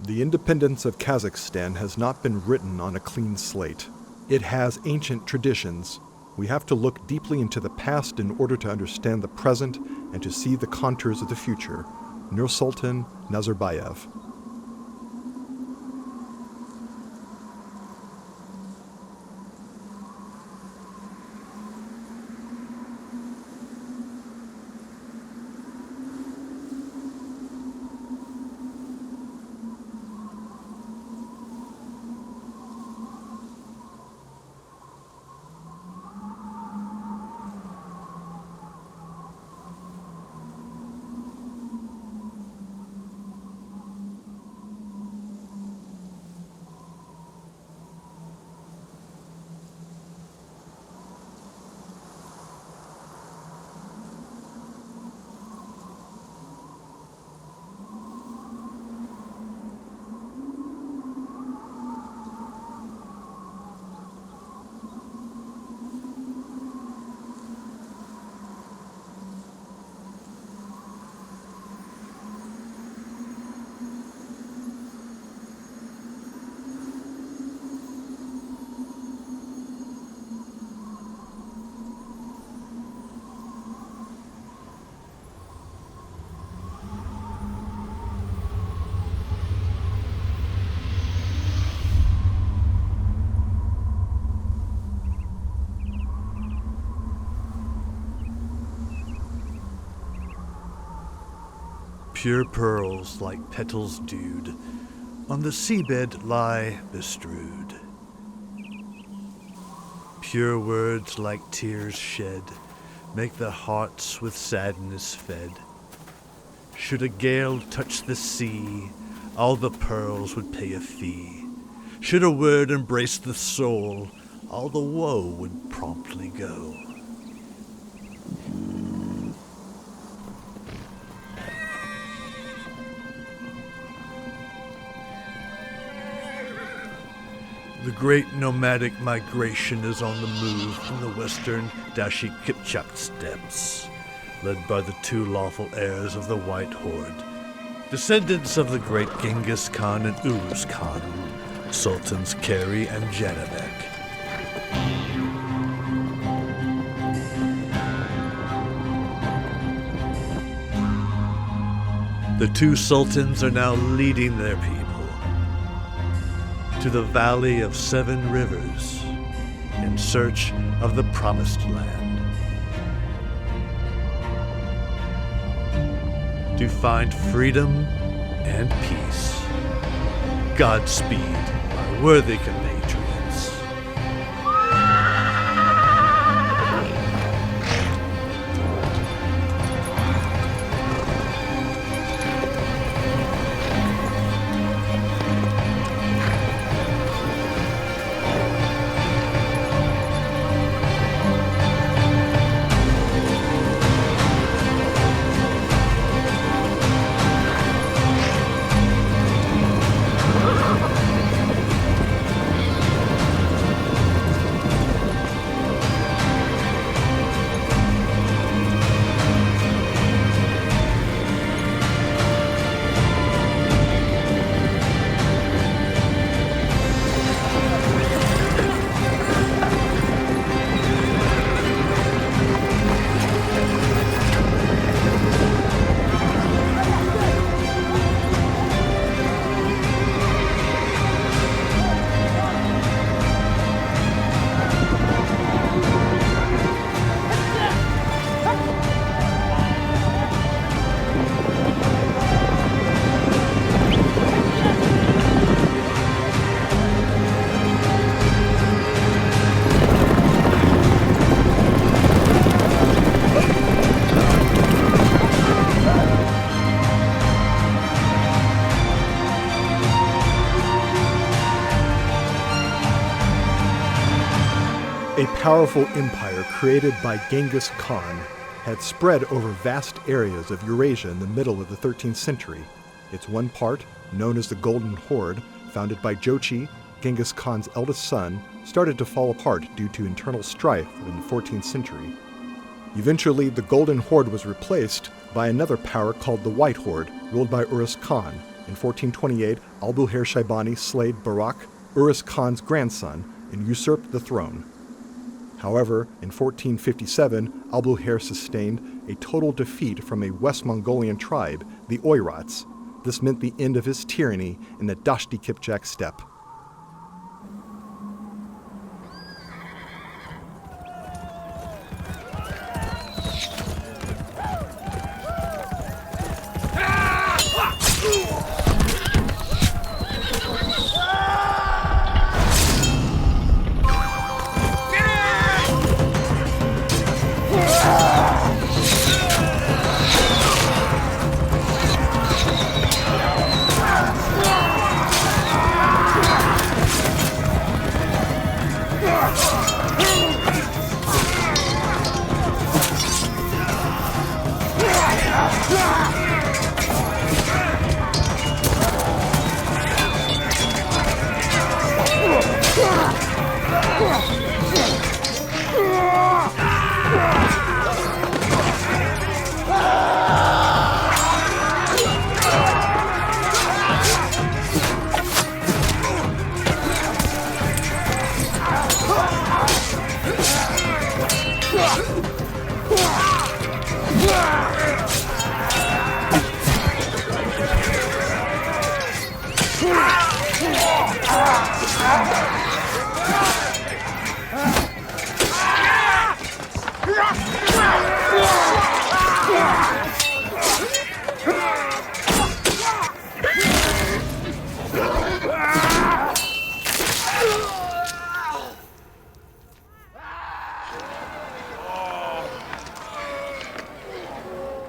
The independence of Kazakhstan has not been written on a clean slate. It has ancient traditions. We have to look deeply into the past in order to understand the present and to see the contours of the future. Nursultan Nazarbayev. Pure pearls like petals dewed on the seabed lie bestrewed. Pure words like tears shed make the hearts with sadness fed. Should a gale touch the sea, all the pearls would pay a fee. Should a word embrace the soul, all the woe would promptly go. The great nomadic migration is on the move from the western Dashi Kipchak steppes, led by the two lawful heirs of the White Horde, descendants of the great Genghis Khan and Urus Khan, Sultans Kerey and Zhanibek. The two sultans are now leading their people to the Valley of Seven Rivers in search of the Promised Land. To find freedom and peace. Godspeed, my worthy compatriots. A powerful empire created by Genghis Khan had spread over vast areas of Eurasia in the middle of the 13th century. Its one part, known as the Golden Horde, founded by Jochi, Genghis Khan's eldest son, started to fall apart due to internal strife in the 14th century. Eventually, the Golden Horde was replaced by another power called the White Horde, ruled by Urus Khan, In 1428, Abulher Shaibani slayed Barak, Urus Khan's grandson, and usurped the throne. However, in 1457, Abulher sustained a total defeat from a West Mongolian tribe, the Oirats. This meant the end of his tyranny in the Dashti Kipchak steppe.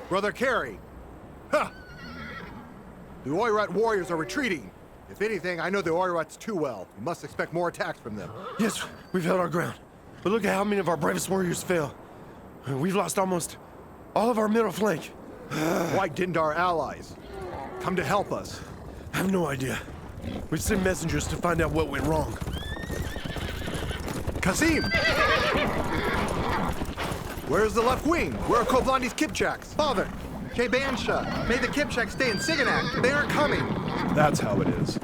Brother Kerey! Huh! The Oirat warriors are retreating. If anything, I know the Oirats too well. We must expect more attacks from them. Yes, we've held our ground. But look at how many of our bravest warriors fell. We've lost almost all of our middle flank. Why didn't our allies come to help us? I have no idea. We've sent messengers to find out what went wrong. Kasim! Where's the left wing? Where are Koblandi's Kipchaks? Father! Kebansha! May the Kipchaks stay in Siganak! They aren't coming! That's how it is.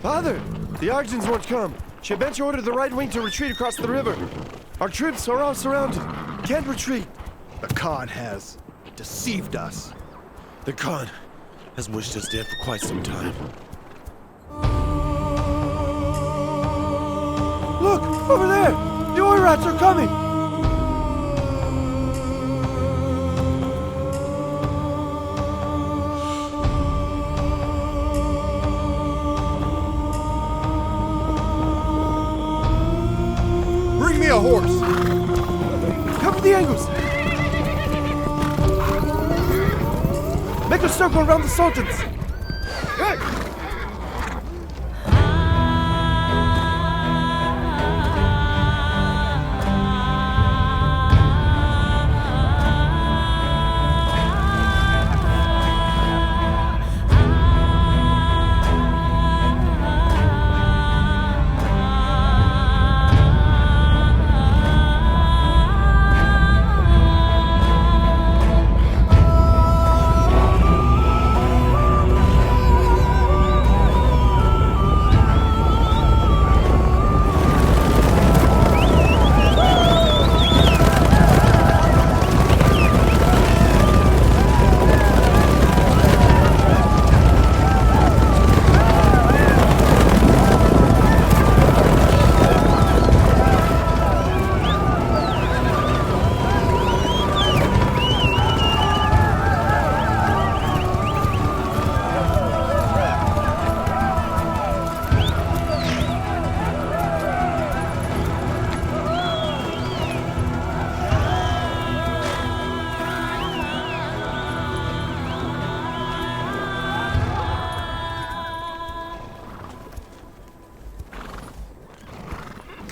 Father! The Argents won't come. Shebench ordered the right wing to retreat across the river. Our troops are all surrounded. Can't retreat. The Khan has deceived us. The Khan has wished us dead for quite some time. Look! Over there! The Oirats are coming! Bring me a horse! Cover the angles! Make a circle around the Sultans! Hey!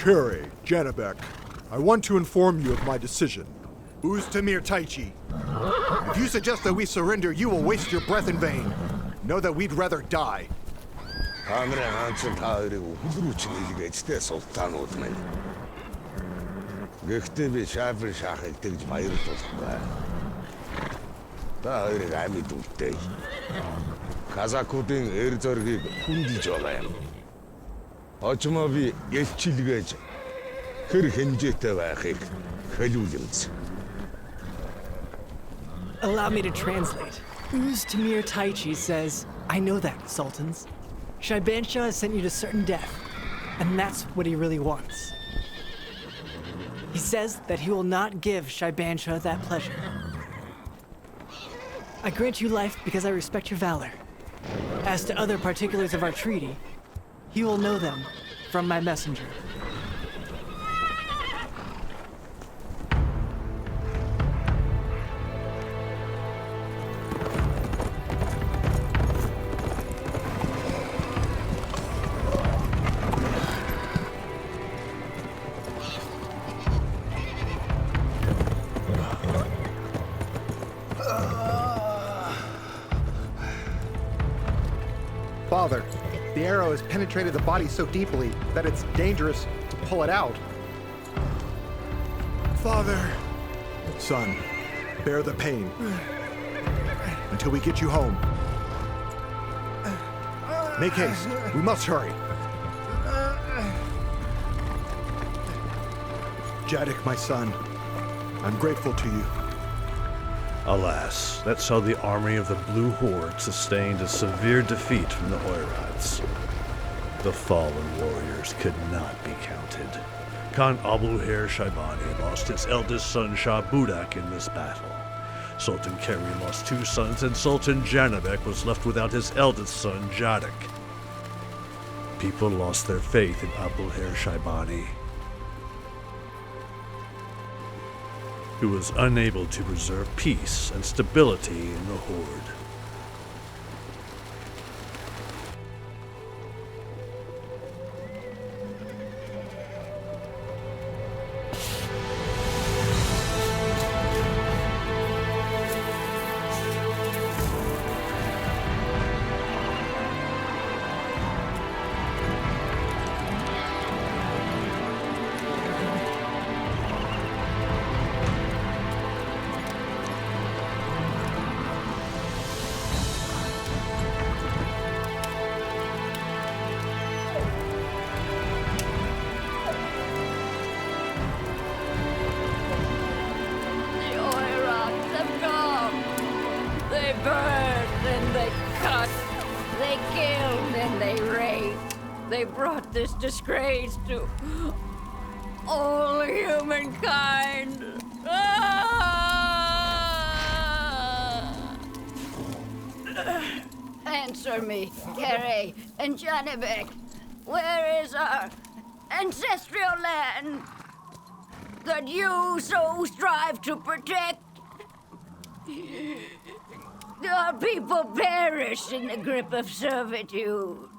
Kerey, Zhanibek, I want to inform you of my decision. Uztamir Taichi. If you suggest that we surrender, you will waste your breath in vain. Know that we'd rather die. Та хоёрыг амьд үлдээ. Казакуудын эр зоргийг хүндэж байгаа юм. Очмоо би ялчилгээж хэр хэмжээтэй байхыг хэлүүлэмж. Allow me to translate. Timur Taichi says, I know that, Sultans. Shaibansha has sent you to certain death, and that's what he really wants. He says that he will not give Shaibansha that pleasure. I grant you life because I respect your valor. As to other particulars of our treaty, he will know them from my messenger. Father, the arrow has penetrated the body so deeply that it's dangerous to pull it out. Father. Son, bear the pain until we get you home. Make haste. We must hurry. Jadik, my son, I'm grateful to you. Alas, that's how the army of the Blue Horde sustained a severe defeat from the Oirats. The fallen warriors could not be counted. Khan Abluher Shaibani lost his eldest son Shah Budak in this battle. Sultan Kerey lost 2 sons, and Sultan Zhanibek was left without his eldest son Jadik. People lost their faith in Abluher Shaibani, who was unable to preserve peace and stability in the Horde. They brought this disgrace to all humankind. Answer me, Kerey and Zhanibek. Where is our ancestral land that you so strive to protect? Our people perish in the grip of servitude.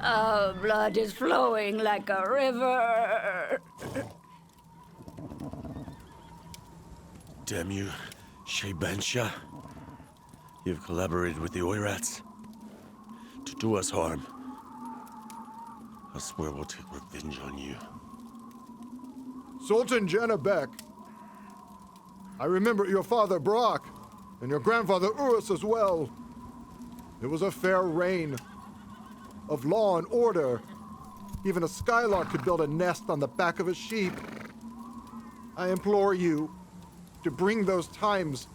Our blood is flowing like a river. Damn you, Shaibansha. You've collaborated with the Oirats to do us harm. I swear we'll take revenge on you. Sultan Zhanibek, I remember your father Brock and your grandfather Urus as well. It was a fair reign of law and order. Even a skylark could build a nest on the back of a sheep. I implore you to bring those times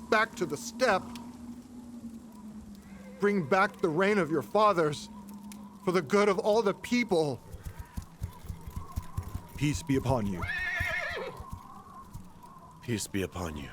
back to the steppe. Bring back the reign of your fathers for the good of all the people. Peace be upon you. Peace be upon you.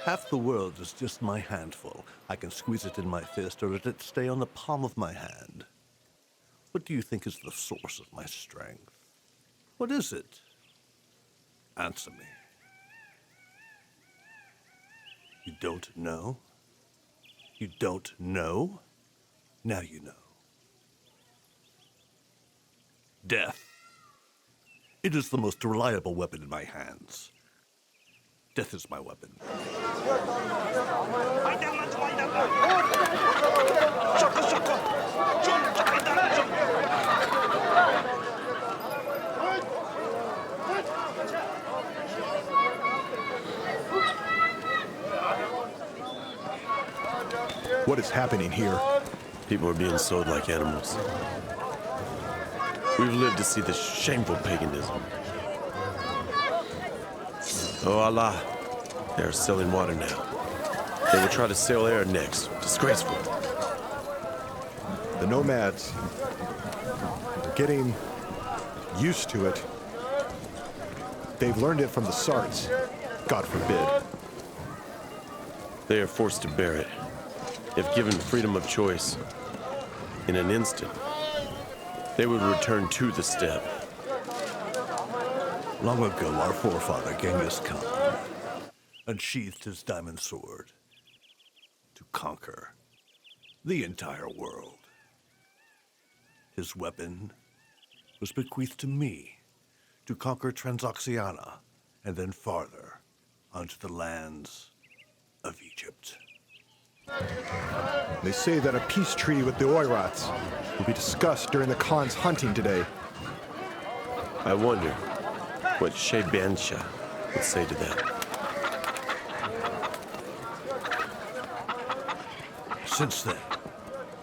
Half the world is just my handful. I can squeeze it in my fist or let it stay on the palm of my hand. What do you think is the source of my strength? What is it? Answer me. You don't know? You don't know? Now you know. Death. It is the most reliable weapon in my hands. Death is my weapon. What is happening here? People are being sold like animals. We've lived to see this shameful paganism. Oh Allah, they are selling water now. They will try to sell air next. Disgraceful. The nomads are getting used to it. They've learned it from the Sarts. God forbid. They are forced to bear it. If given freedom of choice, in an instant, they would return to the steppe. Long ago, our forefather, Genghis Khan, unsheathed his diamond sword to conquer the entire world. His weapon was bequeathed to me to conquer Transoxiana and then farther onto the lands of Egypt. They say that a peace treaty with the Oirats will be discussed during the Khan's hunting today. I wonder what Shaybensha would say to that. Since then,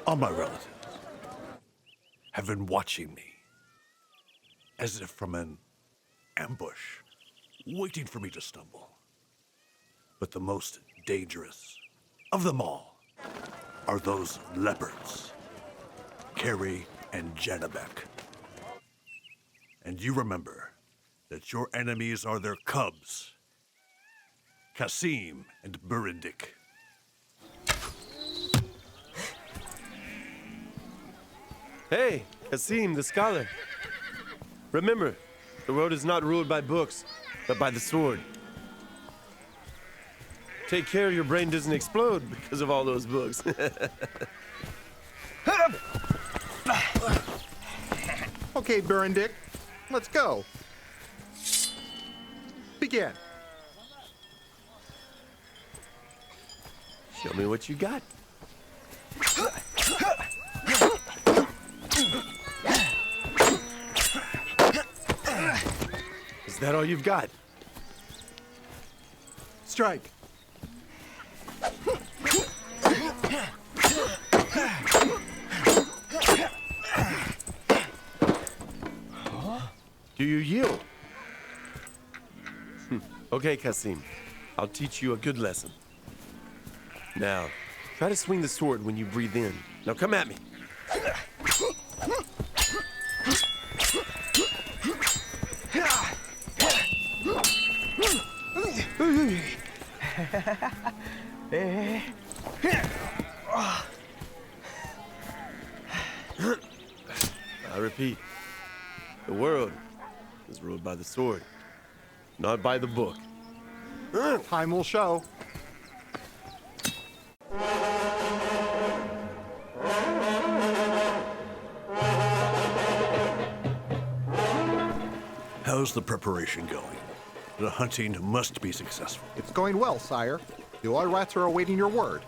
all my relatives have been watching me as if from an ambush, waiting for me to stumble. But the most dangerous of them all are those leopards, Kerey and Zhanibek. And you remember that your enemies are their cubs, Kasim and Burindik. Hey, Kasim, the scholar. Remember, the world is not ruled by books, but by the sword. Take care your brain doesn't explode because of all those books. Okay, Burindik, let's go. Begin. Show me what you got. Is that all you've got? Strike. Do you yield? Okay, Kasim. I'll teach you a good lesson. Now, try to swing the sword when you breathe in. Now come at me. I repeat, the world is ruled by the sword, not by the book. Time will show. How's the preparation going? The hunting must be successful. It's going well, sire. The Oirats are awaiting your word.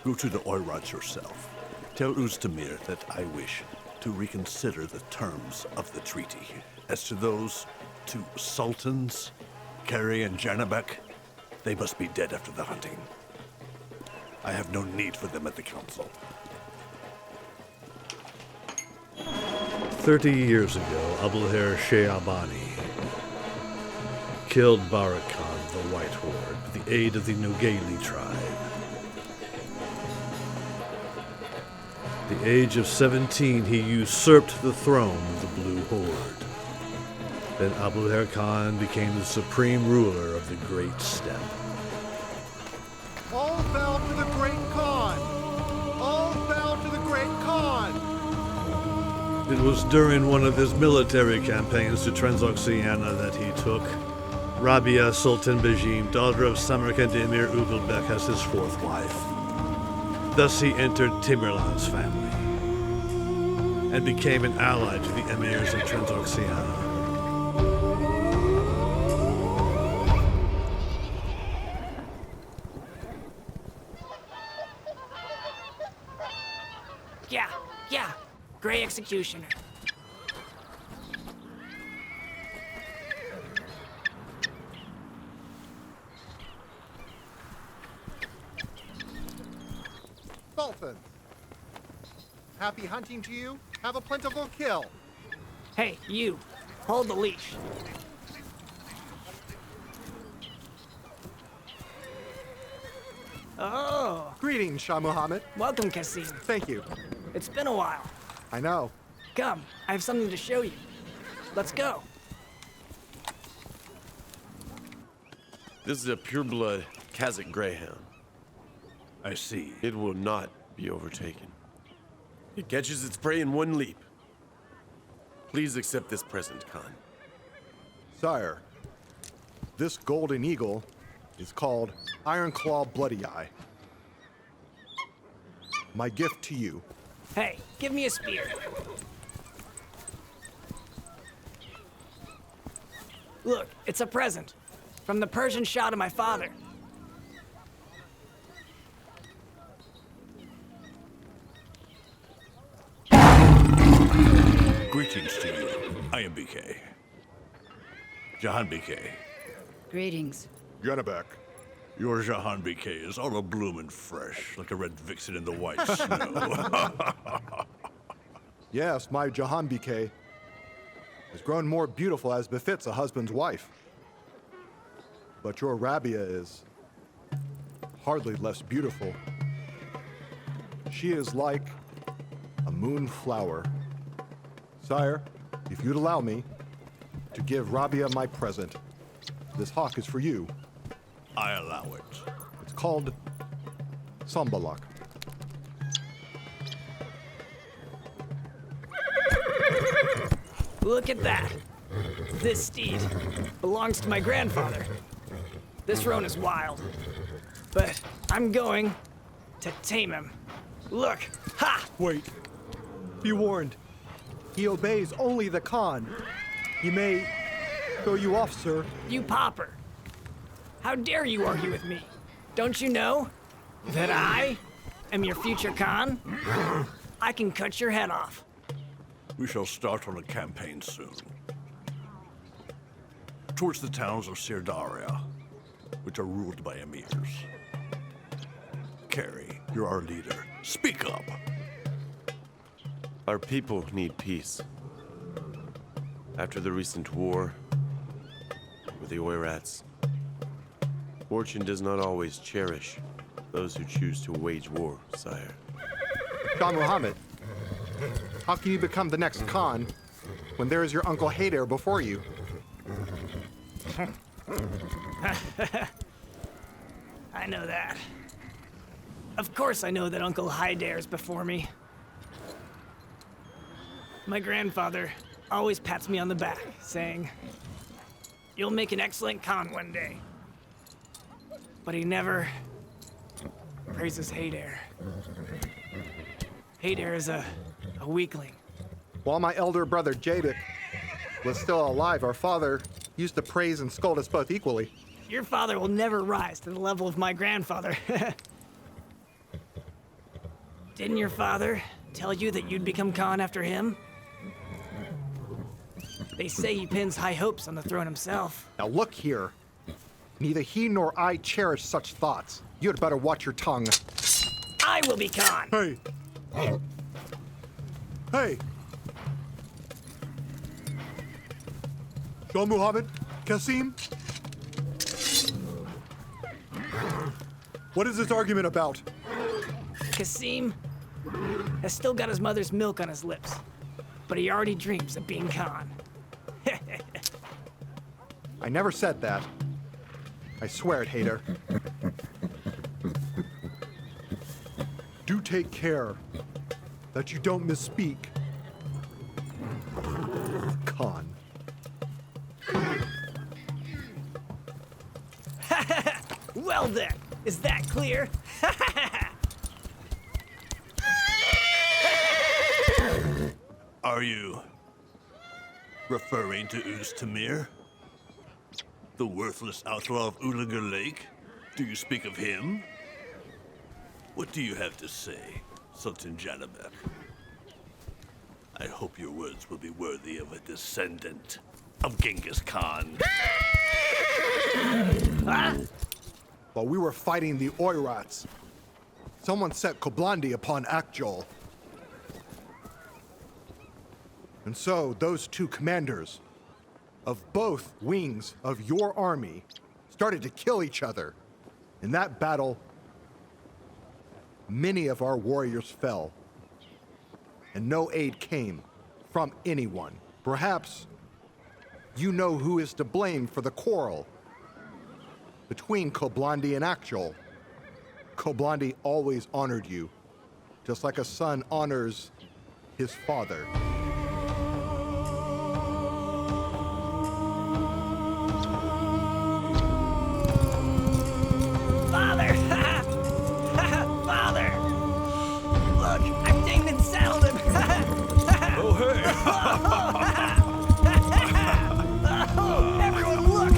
Go to the Oirats yourself. Tell Uzdemir that I wish to reconsider the terms of the treaty. As to those two sultans, Kerey and Zhanibek, they must be dead after the hunting. I have no need for them at the council. 30 years ago, Abulher Sheabani killed Barak Khan, the White Horde, with the aid of the Nogali tribe. At the age of 17, he usurped the throne of the Blue Horde. Then Abdrashev Khan became the supreme ruler of the Great Steppe. All bow to the Great Khan! All bow to the Great Khan! It was during one of his military campaigns to Transoxiana that he took Rabia Sultan Bejim, daughter of Samarkand Emir Uglbek, as his fourth wife. Thus he entered Timurlan's family and became an ally to the emirs of Transoxiana. Yeah. Gray Executioner. Sultan! Happy hunting to you. Have a plentiful kill. Hey, you. Hold the leash. Oh, Greetings, Shah Muhammad. welcome, Kasim. Thank you. It's been a while. I know. Come, I have something to show you. Let's go. This is a pure-blood Kazakh greyhound. I see. It will not be overtaken. It catches its prey in one leap. Please accept this present, Khan. Sire, this golden eagle is called Iron Claw Bloody Eye. My gift to you. Hey, give me a spear. Look, it's a present. From the Persian Shah to my father. Greetings to you. I am BK. Jahan BK. Greetings. Zhanibek. Your Jahan BK is all a bloomin' fresh, like a red vixen in the white snow. Yes, my Jahan BK has grown more beautiful as befits a husband's wife. But your Rabia is hardly less beautiful. She is like a moonflower. Sire, if you'd allow me to give Rabia my present, this hawk is for you. I allow it. It's called Sambalak. Look at that. This steed belongs to my grandfather. This roan is wild, but I'm going to tame him. Look, ha! Wait. Be warned. He obeys only the Khan. He may throw you off, sir. You pauper. How dare you argue with me? Don't you know that I am your future Khan? I can cut your head off. We shall start on a campaign soon. Towards the towns of Sirdaria, which are ruled by emirs. Kerey, you're our leader. Speak up! Our people need peace. After the recent war with the Oirats, fortune does not always cherish those who choose to wage war, sire. Shah Muhammad, how can you become the next Khan when there is your Uncle Haider before you? I know that. Of course I know that Uncle Haider is before me. My grandfather always pats me on the back, saying, "You'll make an excellent Khan one day." But he never praises Haider. Haider is a weakling. While my elder brother Jadek was still alive, our father used to praise and scold us both equally. Your father will never rise to the level of my grandfather. Didn't your father tell you that you'd become Khan after him? They say he pins high hopes on the throne himself. Now look here. Neither he nor I cherish such thoughts. You had better watch your tongue. I will be Khan. Hey! Hey! Shah Muhammad, Kasim, What is this argument about? Kasim has still got his mother's milk on his lips, but he already dreams of being Khan. I never said that. I swear it, hater. Do take care that you don't misspeak. Khan. Well then, is that clear? Are you referring to Timur? The worthless outlaw of Ulaga Lake? Do you speak of him? What do you have to say, Sultan Zhanibek? I hope your words will be worthy of a descendant of Genghis Khan. While we were fighting the Oirats, someone set Koblandi upon Akjol. And so those two commanders of both wings of your army started to kill each other. In that battle, many of our warriors fell, and no aid came from anyone. Perhaps you know who is to blame for the quarrel between Koblandi and Akjol. Koblandi always honored you, just like a son honors his father. Father! Father! Look, I've dinged and saddled him! Oh, hey! Oh, everyone look!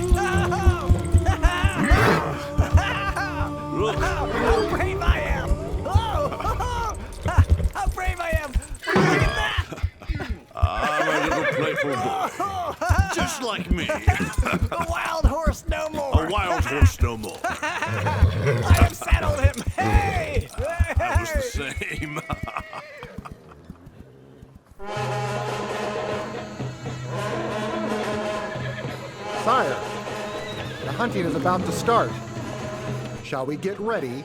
Look! How brave I am! Oh! How brave I am! Look at that! I'm a little playful boy. Just like me. A wild horse no more! A wild horse no more. I have saddled him! Hey! That was the same. Sire, the hunting is about to start. Shall we get ready?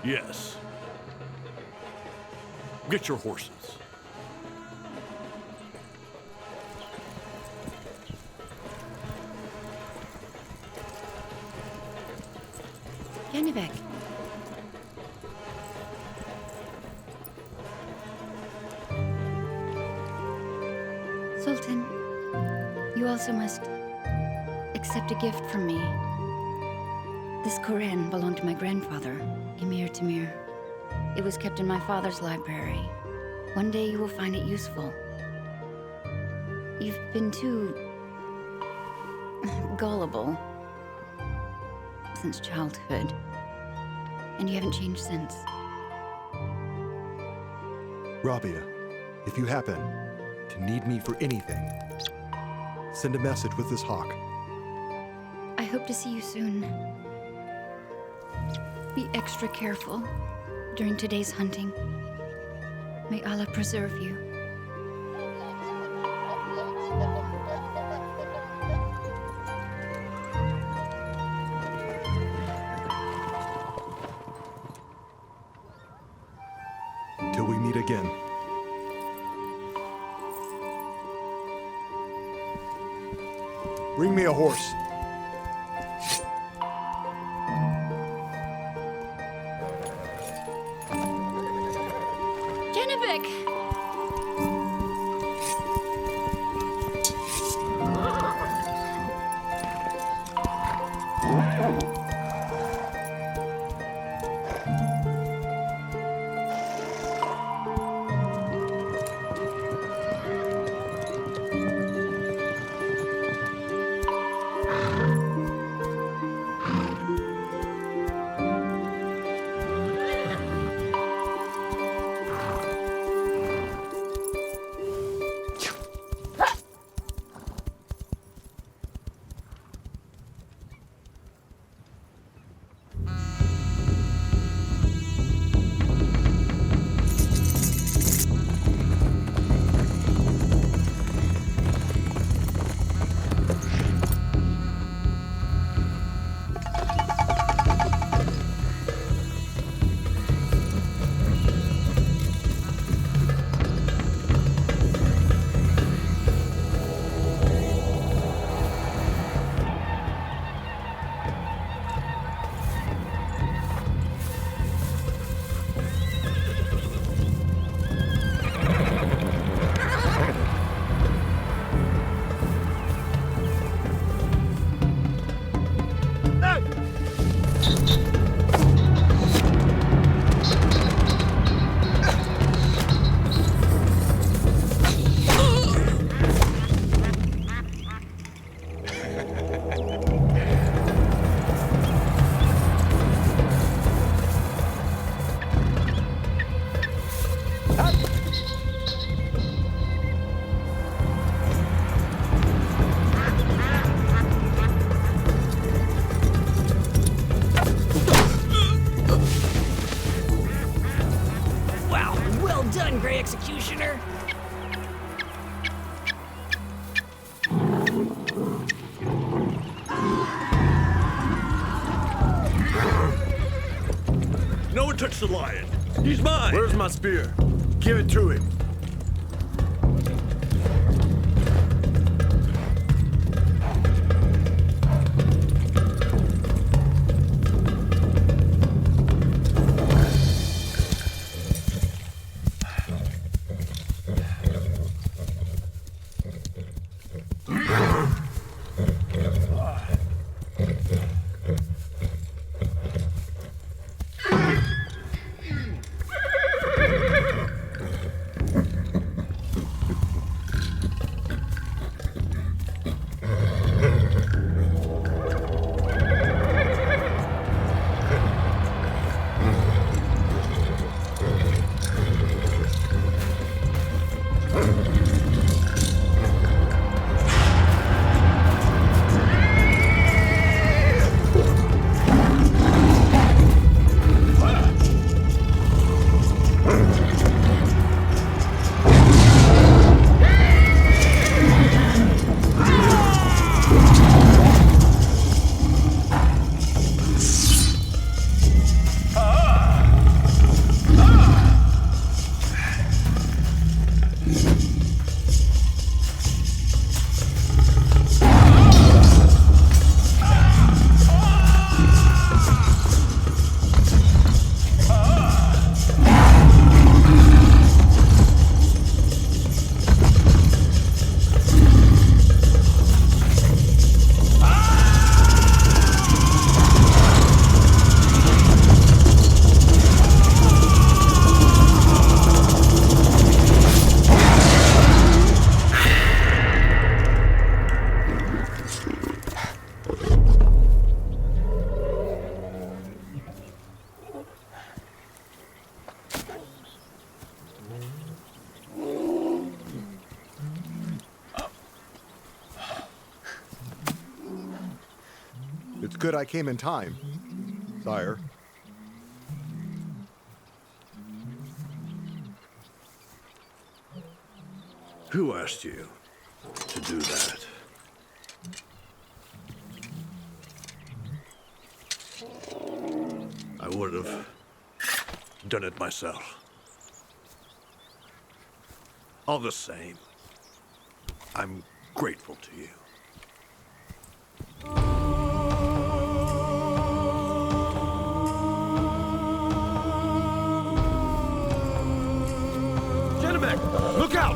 Yes. Get your horses. Zhanibek. Sultan, you also must accept a gift from me. This Koran belonged to my grandfather, Emir Timur. It was kept in my father's library. One day you will find it useful. You've been too gullible since childhood, and you haven't changed since. Rabia, if you happen to need me for anything, send a message with this hawk. I hope to see you soon. Be extra careful during today's hunting. May Allah preserve you. Till we meet again. Bring me a horse. Zhanibek! No one touch the lion. He's mine. Where's my spear? Give it to him. It's good I came in time, sire. Who asked you to do that? I would have done it myself. All the same, I'm grateful to you. Zhanibek, look out!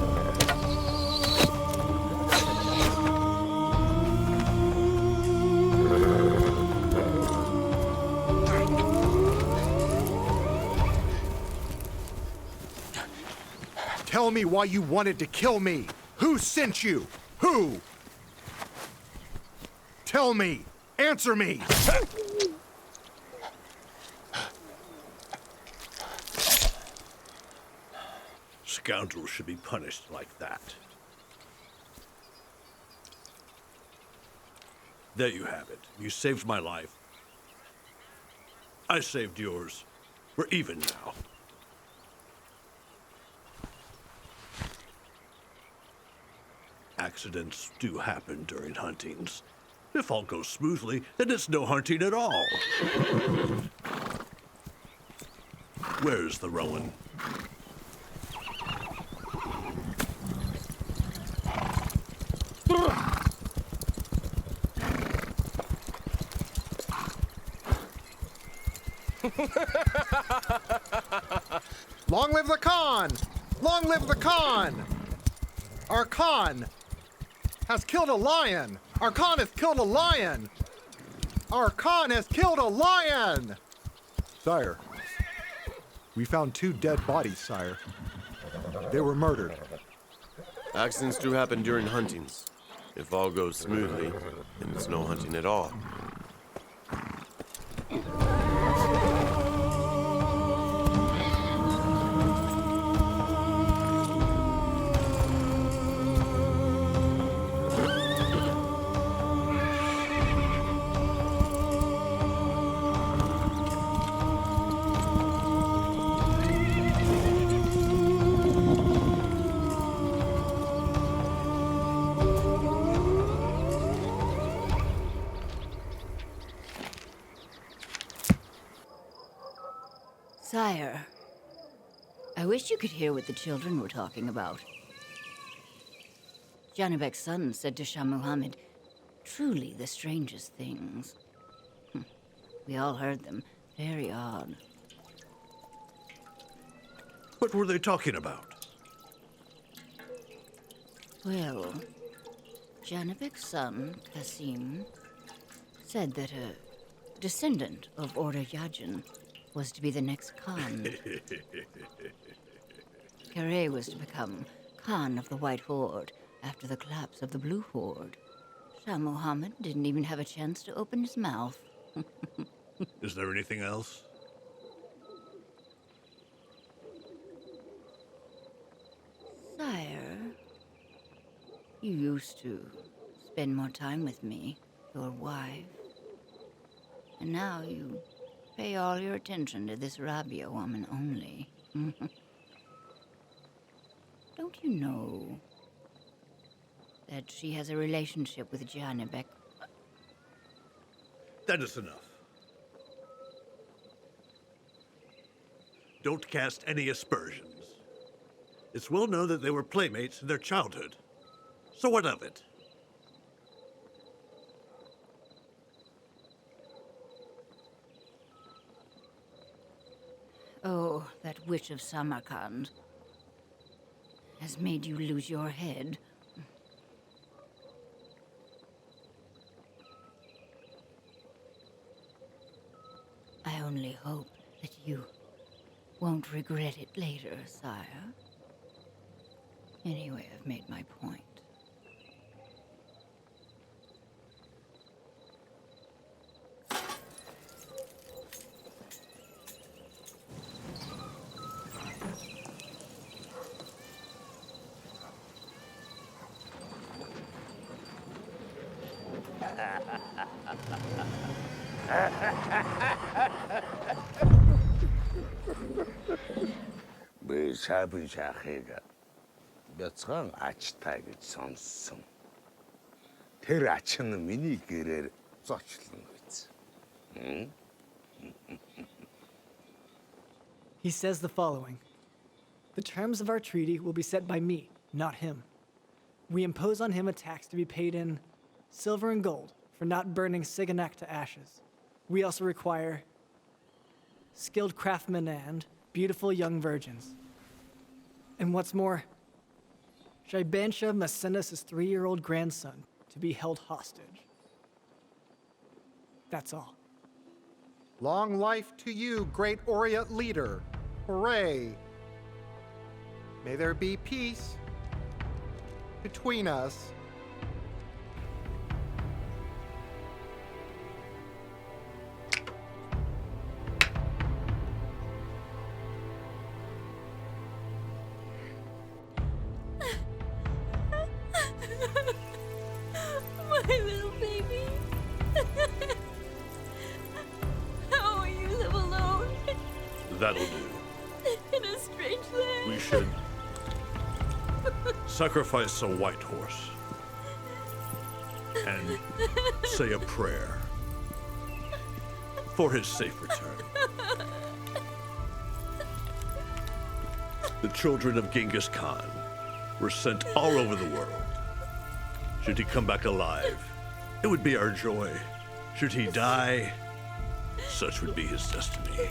Tell me why you wanted to kill me. Who sent you? Who? Tell me. Answer me. Scoundrels should be punished like that. There you have it. You saved my life. I saved yours. We're even now. Accidents do happen during huntings. If all goes smoothly, then it's no hunting at all. Where's the Rowan? Long live the Khan! Long live the Khan! Our Khan has killed a lion! Our Khan has killed a lion! Our Khan has killed a lion! Sire, we found 2 dead bodies, sire. They were murdered. Accidents do happen during huntings. If all goes smoothly, then it's no hunting at all. Sire, I wish you could hear what the children were talking about. Zhanibek's son said to Shah Muhammad, truly the strangest things. We all heard them. Very odd. What were they talking about? Well, Zhanibek's son, Qasim, said that a descendant of Order Yajin was to be the next Khan. Kerey was to become Khan of the White Horde after the collapse of the Blue Horde. Shah Muhammad didn't even have a chance to open his mouth. Is there anything else? Sire, you used to spend more time with me, your wife. And now you pay all your attention to this Rabia woman only. Don't you know that she has a relationship with Zhanibek? That is enough. Don't cast any aspersions. It's well known that they were playmates in their childhood. So what of it? Oh, that witch of Samarkand has made you lose your head. I only hope that you won't regret it later, sire. Anyway, I've made my point. 왜 잡은 샤해가 몇 상 아치타게 сонс음. Тэр ачны миний гэрээр зочлон үйц. He says the following. The terms of our treaty will be set by me, not him. We impose on him a tax to be paid in silver and gold for not burning Siganak to ashes. We also require skilled craftsmen and beautiful young virgins. And what's more, Shaibansha must send us his 3-year-old grandson to be held hostage. That's all. Long life to you, great Orient leader. Hooray! May there be peace between us. My little baby. How will you live alone That'll do. in a strange land? We should sacrifice a white horse and say a prayer for his safe return. The children of Genghis Khan were sent all over the world. Should he come back alive, it would be our joy. Should he die, such would be his destiny.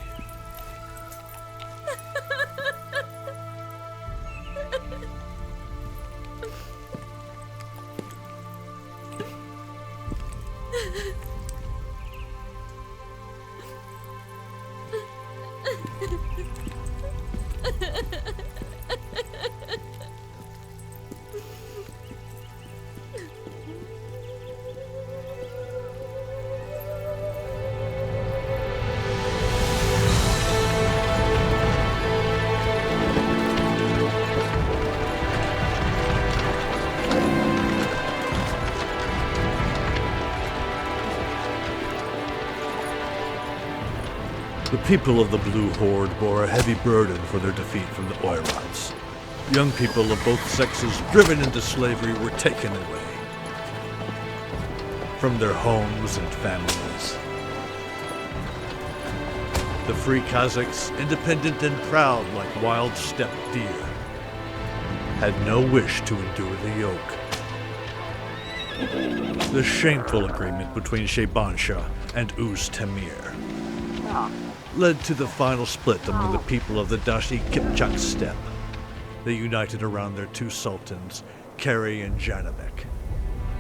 The people of the Blue Horde bore a heavy burden for their defeat from the Oirats. Young people of both sexes driven into slavery were taken away from their homes and families. The free Kazakhs, independent and proud like wild steppe deer, had no wish to endure the yoke. The shameful agreement between Shaybansha and Uz-Timur led to the final split among the people of the Dashi-Kipchak steppe. They united around their two sultans, Kerey and Zhanibek.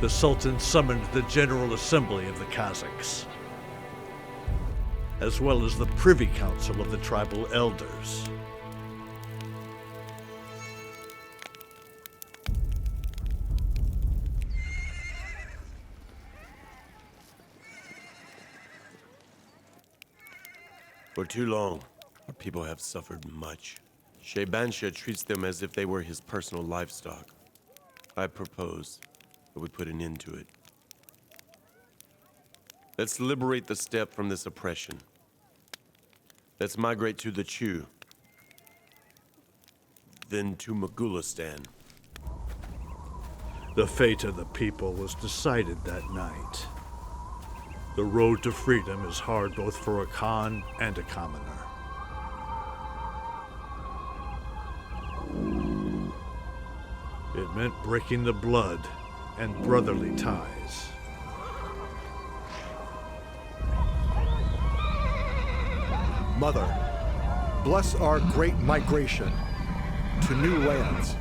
The sultan summoned the General Assembly of the Kazakhs, as well as the Privy Council of the tribal elders. For too long, our people have suffered much. Shaybansha treats them as if they were his personal livestock. I propose that we put an end to it. Let's liberate the steppe from this oppression. Let's migrate to the Chu, then to Mogulistan. The fate of the people was decided that night. The road to freedom is hard both for a Khan and a commoner. It meant breaking the blood and brotherly ties. Mother, bless our great migration to new lands.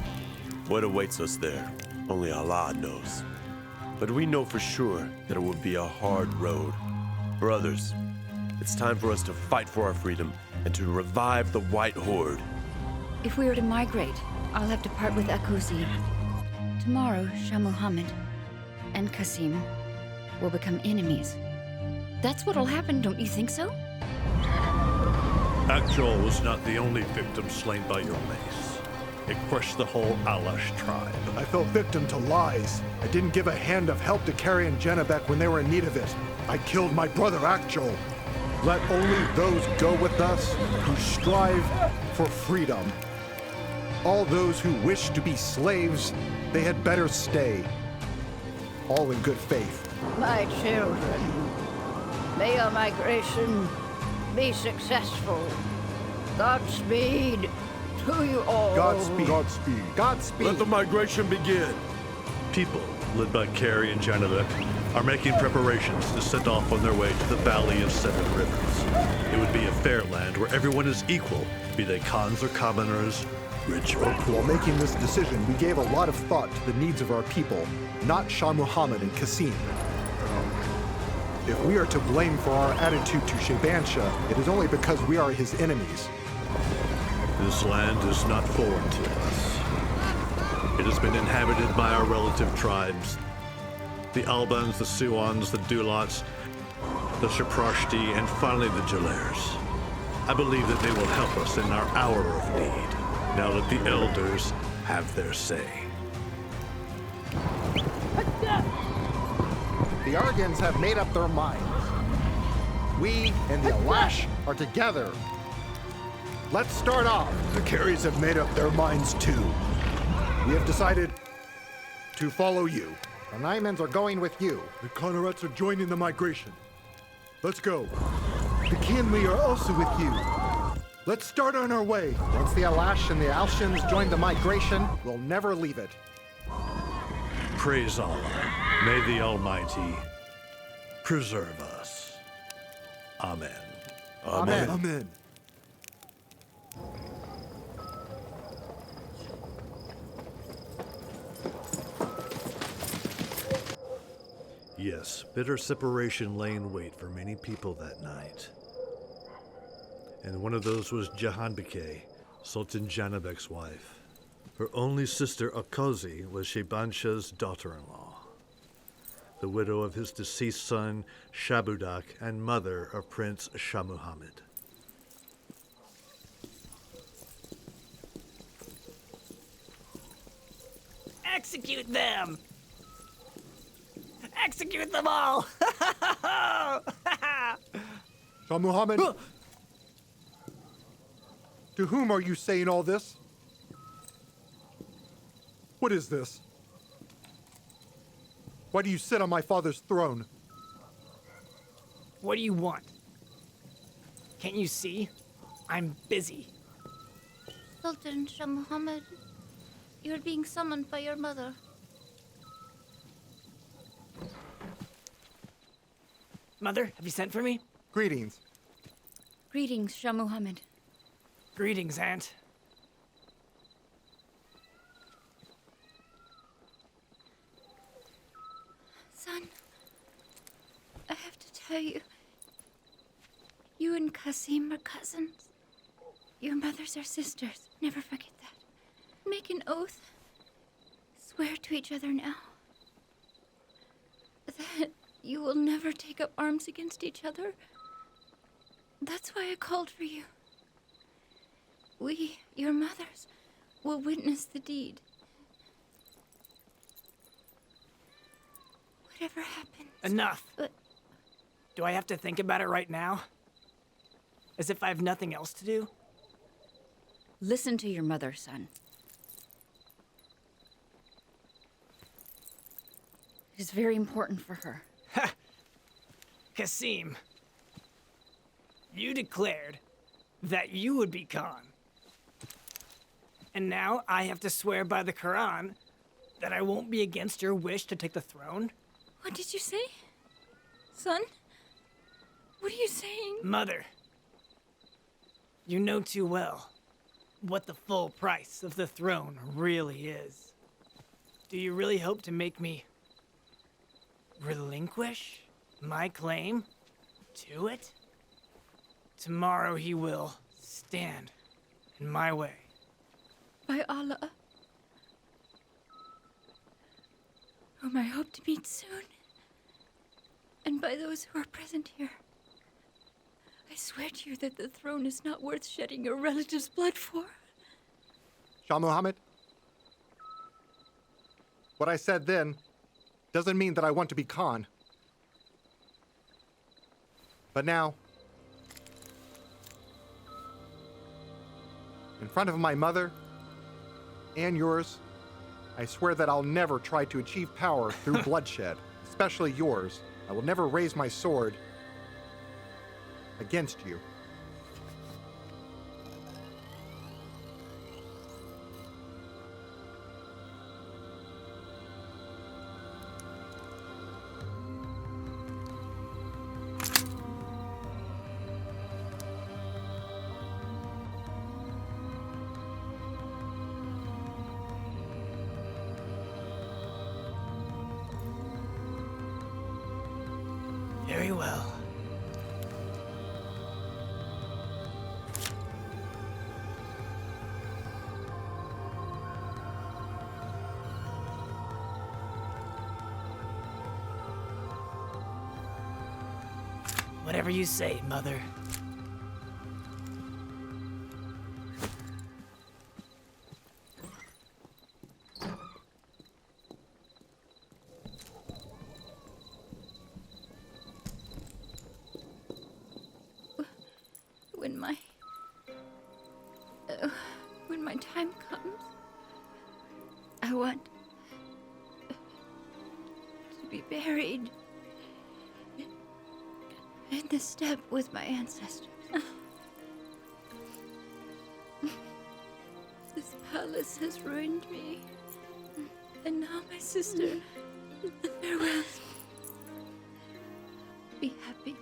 What awaits us there, only Allah knows. But we know for sure that it will be a hard road. Brothers, it's time for us to fight for our freedom and to revive the White Horde. If we are to migrate, I'll have to part with Akuzi. Tomorrow, Shah Muhammad and Qasim will become enemies. That's what'll happen, don't you think so? Akjol was not the only victim slain by your mace. It crushed the whole Alash tribe. I fell victim to lies. I didn't give a hand of help to Kerey and Zhanibek when they were in need of it. I killed my brother Akjol. Let only those go with us who strive for freedom. All those who wish to be slaves, they had better stay. All in good faith. My children, may your migration be successful. Godspeed to you all. Godspeed. Godspeed. Godspeed. Let the migration begin. People, led by Kerey and Zhanibek, are making preparations to set off on their way to the Valley of Seven Rivers. It would be a fair land where everyone is equal, be they Khans or commoners, rich or poor. While making this decision, we gave a lot of thought to the needs of our people, not Shah Muhammad and Qasim. If we are to blame for our attitude to Shaybansha, it is only because we are his enemies. This land is not foreign to us. It has been inhabited by our relative tribes. The Albans, the Siwans, the Dulots, the Shaprashti, and finally the Jalairs. I believe that they will help us in our hour of need. Now let the elders have their say. The Argans have made up their minds. We and the Alash are together. Let's start off. The Kereys have made up their minds too. We have decided to follow you. The Naimans are going with you. The Khanarets are joining the migration. Let's go. The Kinli are also with you. Let's start on our way. Once the Alash and the Alshans join the migration, we'll never leave it. Praise Allah. May the Almighty preserve us. Amen. Amen. Amen. Yes, bitter separation lay in wait for many people that night. And one of those was Jahanbekay, Sultan Zhanibek's wife. Her only sister Akazi was Shaybansha's daughter-in-law, the widow of his deceased son Shabudak and mother of Prince Shah Muhammad. Execute them! Execute them all! Shah Muhammad, to whom are you saying all this? What is this? Why do you sit on my father's throne? What do you want? Can't you see? I'm busy. Sultan Shah Muhammad, you're being summoned by your mother. Mother, have you sent for me? Greetings. Greetings, Shah Muhammad. Greetings, Aunt. Son, I have to tell you, you and Qasim are cousins. Your mothers are sisters. Never forget that. Make an oath. Swear to each other now that you will never take up arms against each other. That's why I called for you. We, your mothers, will witness the deed. Whatever happens. Enough. But Do I have to think about it right now? As if I have nothing else to do? listen to your mother, son. It is very important for her. Ha! Qasim, you declared that you would be Khan. And now I have to swear by the Quran that I won't be against your wish to take the throne? What did you say? Son? What are you saying? Mother, you know too well what the full price of the throne really is. Do you really hope to make me relinquish my claim to it? Tomorrow he will stand in my way. By Allah, whom I hope to meet soon, and by those who are present here, I swear to you that the throne is not worth shedding your relative's blood for. Shah Muhammad, what I said then doesn't mean that I want to be Khan. But now, in front of my mother and yours, I swear that I'll never try to achieve power through bloodshed, especially yours. I will never raise my sword against you. Very well. Whatever you say, Mother. When my time comes, I want to be buried in the steppe with my ancestors. This palace has ruined me, and now my sister. Farewell. Be happy.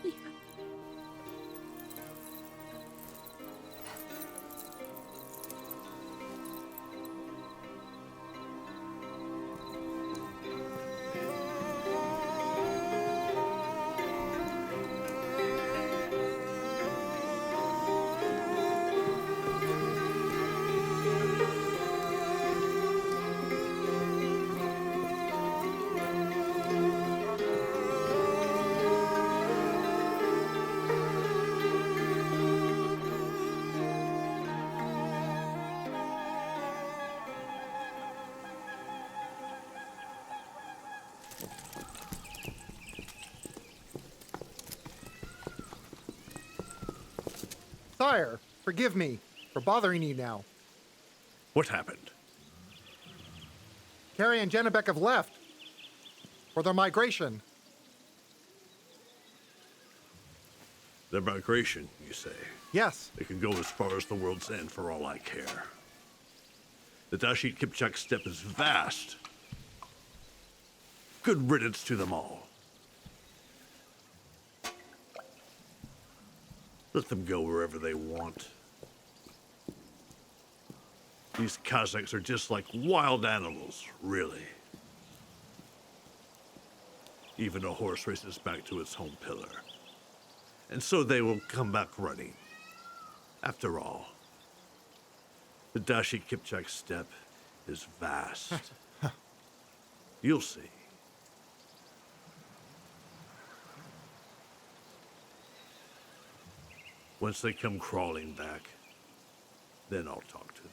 Be happy. Sire, forgive me for bothering you now. What happened? Kerey and Zhanibek have left for their migration. Their migration, you say? Yes. It can go as far as the world's end for all I care. The Dashik Kipchak steppe is vast. Good riddance to them all. Let them go wherever they want. These Kazakhs are just like wild animals, really. Even a horse races back to its home pillar. And so they will come back running. After all, the Dashik Kipchak steppe is vast. You'll see. Once they come crawling back, then I'll talk to them.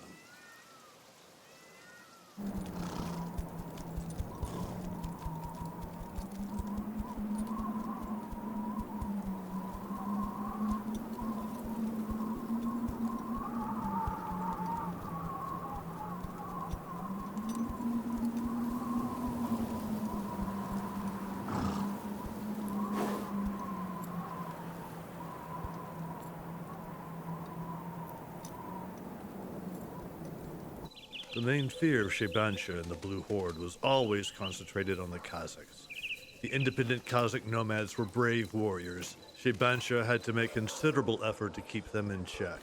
The main fear of Shebansha and the Blue Horde was always concentrated on the Kazakhs. The independent Kazakh nomads were brave warriors. Shebansha had to make considerable effort to keep them in check.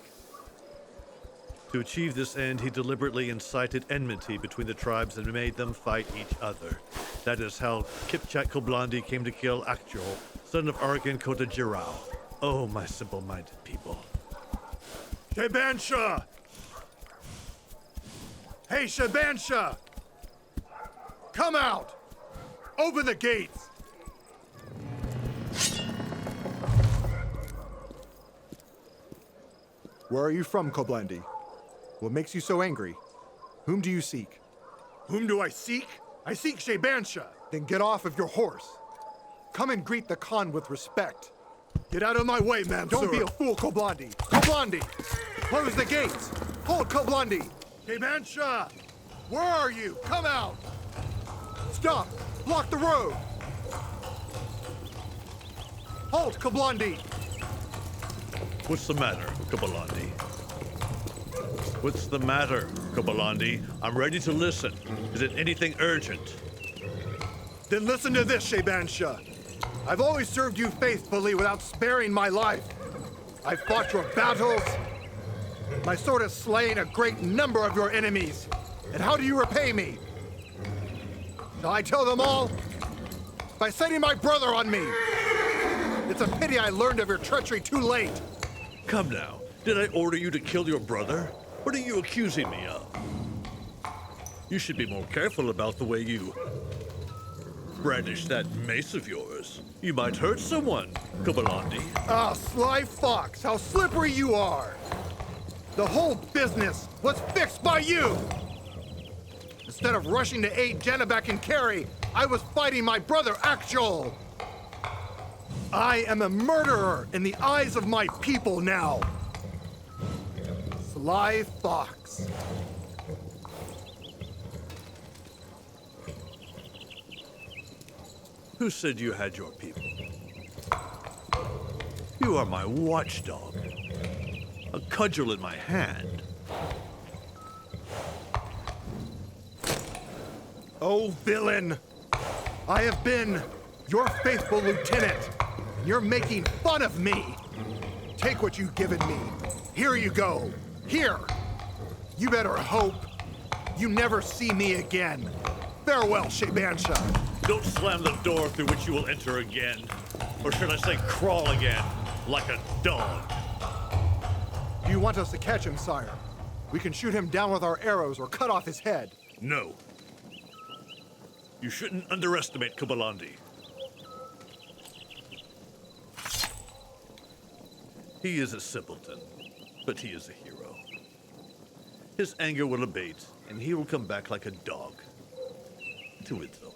To achieve this end, he deliberately incited enmity between the tribes and made them fight each other. That is how Kipchak Koblandi came to kill Akjol, son of Argan Kotajirao. Oh, my simple-minded people. Shebansha! Hey, Shebansha! Come out! Open the gates! Where are you from, Koblandi? What makes you so angry? Whom do you seek? Whom do I seek? I seek Shebansha. Then get off of your horse. Come and greet the Khan with respect. Get out of my way, ma'am. Don't be a fool, Koblandi. Koblandi! Close the gates! Hold, Koblandi! Shebansha! Where are you? Come out! Stop! Block the road! Halt, Koblandi! What's the matter, Kobolandi? What's the matter, Kobolandi? I'm ready to listen. Is it anything urgent? Then listen to this, Shebansha. I've always served you faithfully without sparing my life. I've fought your battles. My sword has slain a great number of your enemies. And how do you repay me? Shall I tell them all? By setting my brother on me. It's a pity I learned of your treachery too late. Come now. Did I order you to kill your brother? What are you accusing me of? You should be more careful about the way you brandish that mace of yours. You might hurt someone, Kobolandi. Ah, sly fox, how slippery you are! The whole business was fixed by you! Instead of rushing to aid Zhanibek and Kerey, I was fighting my brother Akjol. I am a murderer in the eyes of my people now. Sly fox. Who said you had your people? You are my watchdog. A cudgel in my hand. Oh, villain! I have been your faithful lieutenant. You're making fun of me. Take what you've given me. Here you go. Here. You better hope you never see me again. Farewell, Shebansha. Don't slam the door through which you will enter again. Or should I say crawl again, like a dog. Do you want us to catch him, sire? We can shoot him down with our arrows or cut off his head. No. You shouldn't underestimate Kobolandi. He is a simpleton, but he is a hero. His anger will abate, and he will come back like a dog to its owner.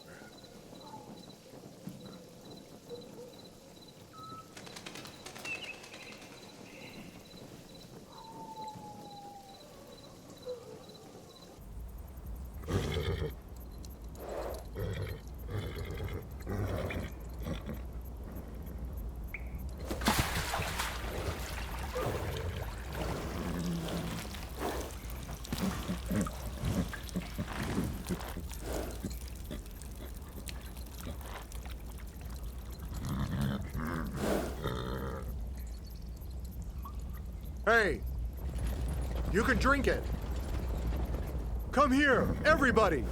Hey, you can drink it. Come here, everybody.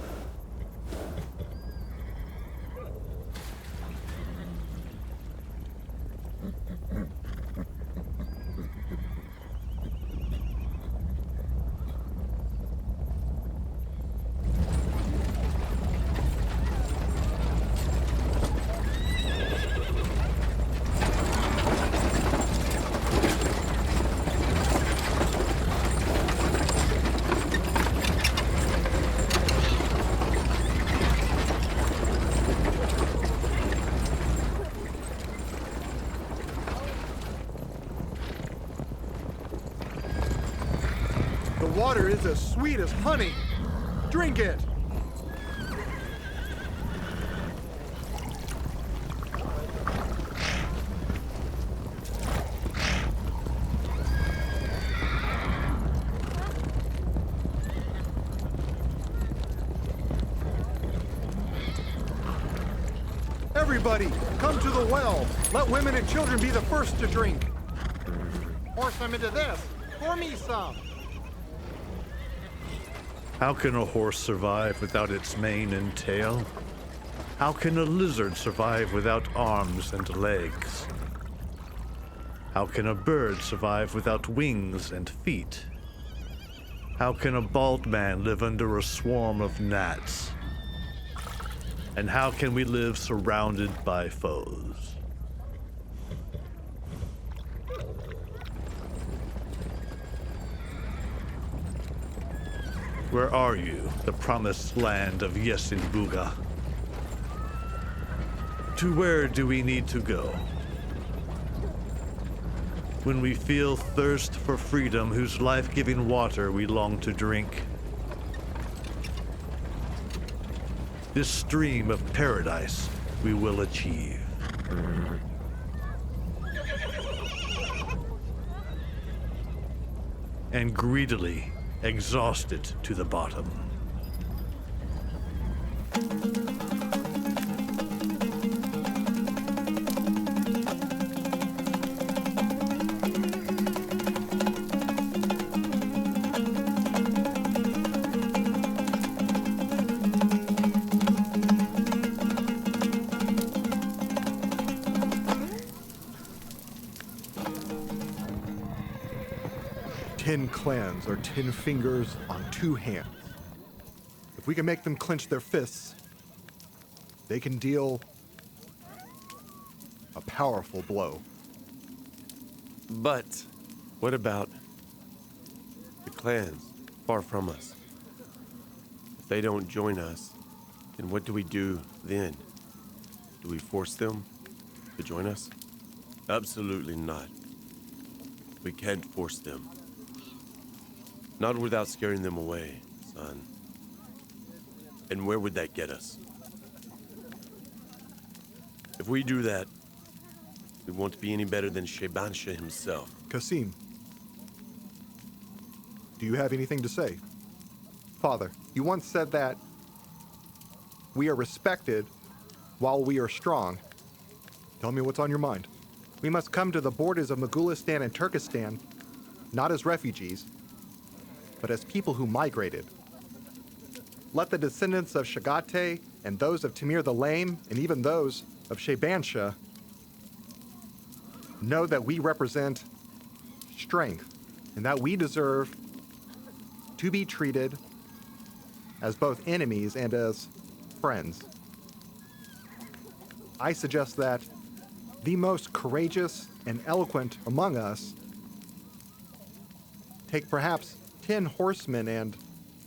The water is as sweet as honey. Drink it. Everybody, come to the well. Let women and children be the first to drink. Pour some into this. Pour me some. How can a horse survive without its mane and tail? How can a lizard survive without arms and legs? How can a bird survive without wings and feet? How can a bald man live under a swarm of gnats? And how can we live surrounded by foes? Where are you, the promised land of Yesenbuga? To where do we need to go? When we feel thirst for freedom, whose life-giving water we long to drink. This stream of paradise we will achieve. And greedily exhaust it to the bottom. Ten clans are 10 fingers on 2 hands. If we can make them clench their fists, they can deal a powerful blow. But what about the clans far from us? If they don't join us, then what do we do then? Do we force them to join us? Absolutely not. We can't force them. Not without scaring them away, son. And where would that get us? If we do that, we won't be any better than Shebansha himself. Kasim, do you have anything to say? Father, you once said that we are respected while we are strong. Tell me what's on your mind. We must come to the borders of Mogulistan and Turkestan, not as refugees, but as people who migrated. Let the descendants of Shagate and those of Timur the Lame, and even those of Shebansha, know that we represent strength and that we deserve to be treated as both enemies and as friends. I suggest that the most courageous and eloquent among us take perhaps 10 horsemen and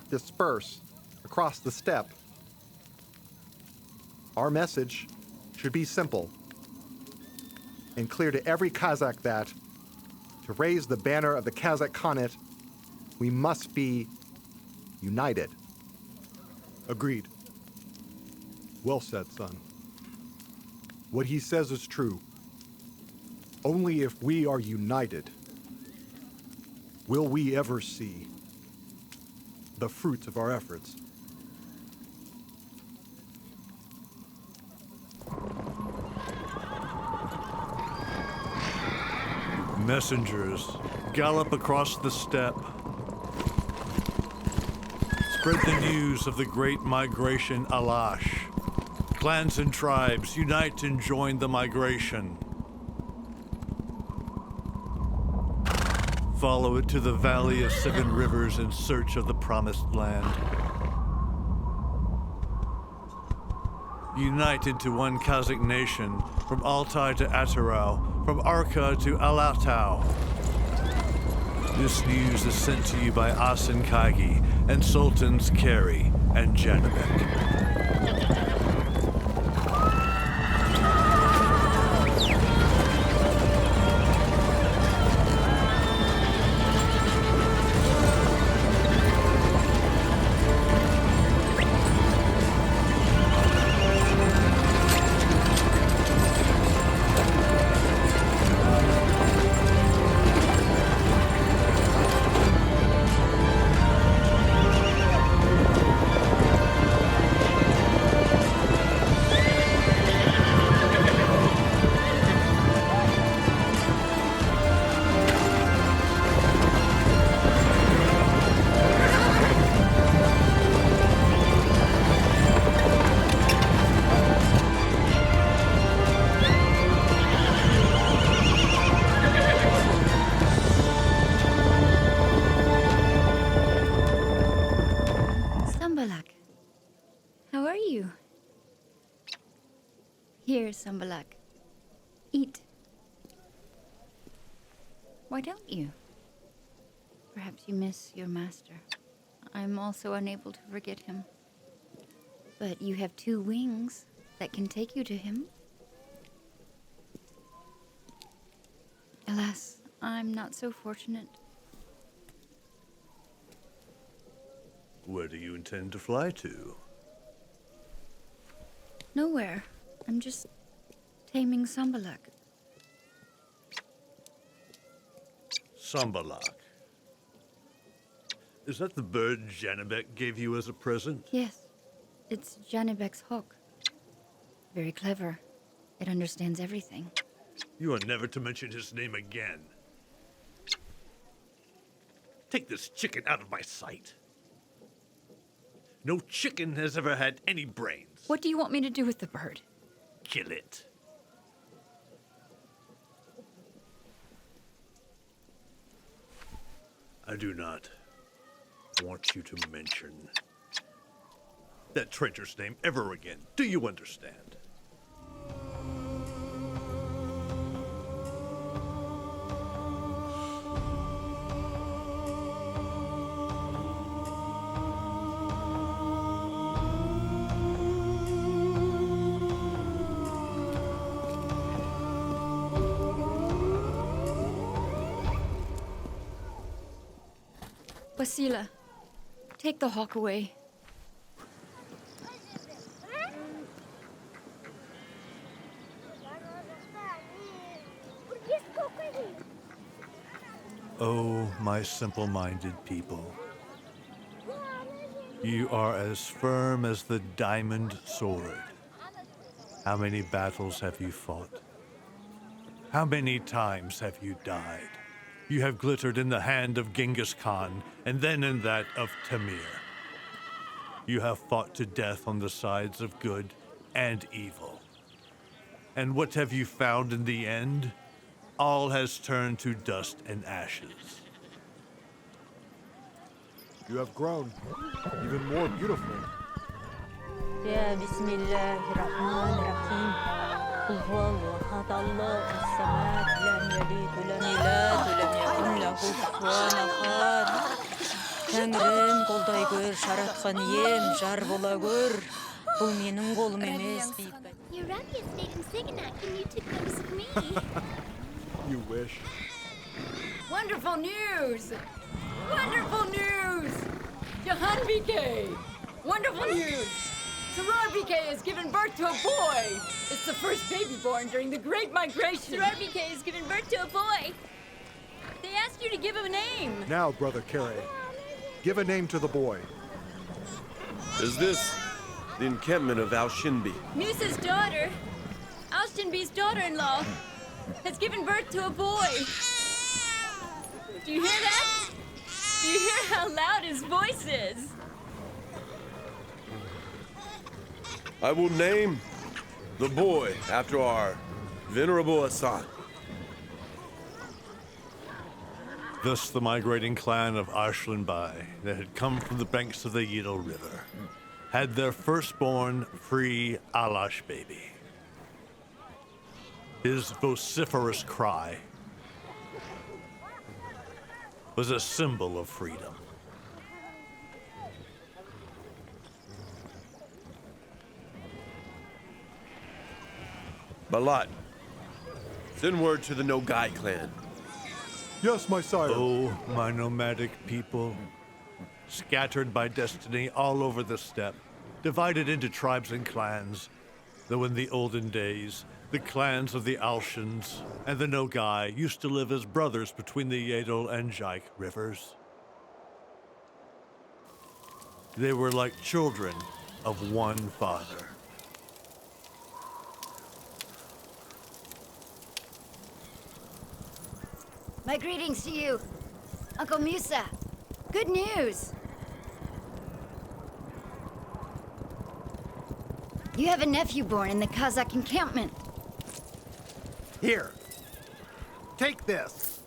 disperse across the steppe. Our message should be simple and clear to every Kazakh that to raise the banner of the Kazakh Khanate, we must be united. Agreed. Well said, son. What he says is true. Only if we are united will we ever see the fruits of our efforts. Messengers Gallop across the steppe. Spread the news of the great migration Alash. Clans and tribes, unite and join the migration. Follow it to the Valley of Seven Rivers in search of the Promised Land. Unite into one Kazakh nation, from Altai to Atarau, from Arka to Alatau. This news is sent to you by Asen Kagi and Sultans Kerey and Zhanibek. Here, Sambalak. Eat. Why don't you? Perhaps you miss your master. I'm also unable to forget him. But you have 2 wings that can take you to him. Alas, I'm not so fortunate. Where do you intend to fly to? Nowhere. I'm just taming Sambalak. Sambalak. Is that the bird Zhanibek gave you as a present? Yes. It's Zhanibek's hawk. Very clever. It understands everything. You are never to mention his name again. Take this chicken out of my sight. No chicken has ever had any brains. What do you want me to do with the bird? Kill it. I do not want you to mention that traitor's name ever again. Do you understand? Wasila, take the hawk away. Oh, my simple-minded people. You are as firm as the diamond sword. How many battles have you fought? How many times have you died? You have glittered in the hand of Genghis Khan, and then in that of Timur. You have fought to death on the sides of good and evil. And what have you found in the end? All has turned to dust and ashes. You have grown even more beautiful. يا بسم الله الرحمن الرحيم قل هو الله أحد الله الصمد لم يلد ولم يولد ولم يكن له كفوا أحد Тәңірім қолдай көр, жаратқан ем, жар бола көр. Бұл менің қолым емес. Your rabbi stayed in Siganak and you took notice of me. You wish. Wonderful news! Wonderful news! Jahan BK! Wonderful news! Sarar BK has given birth to a boy! It's the first baby born during the Great Migration! Sarar BK has given birth to a boy. They asked you to give him a name. Now, Brother Kerey, give a name to the boy. Is this the encampment of Al-Shinbi? Musa's daughter, Al-Shinbi's daughter-in-law, has given birth to a boy. Do you hear that? Do you hear how loud his voice is? I will name the boy after our venerable Assad. Thus the migrating clan of Arslanbai that had come from the banks of the Yedel River had their firstborn free Alash baby. His vociferous cry was a symbol of freedom. Balat, send word to the Nogai clan. Yes, my sire. Oh, my nomadic people, scattered by destiny all over the steppe, divided into tribes and clans, though in the olden days, the clans of the Alshans and the Nogai used to live as brothers between the Yedel and Jaik rivers. They were like children of one father. My greetings to you, Uncle Musa. Good news. You have a nephew born in the Kazakh encampment. Here. Take this.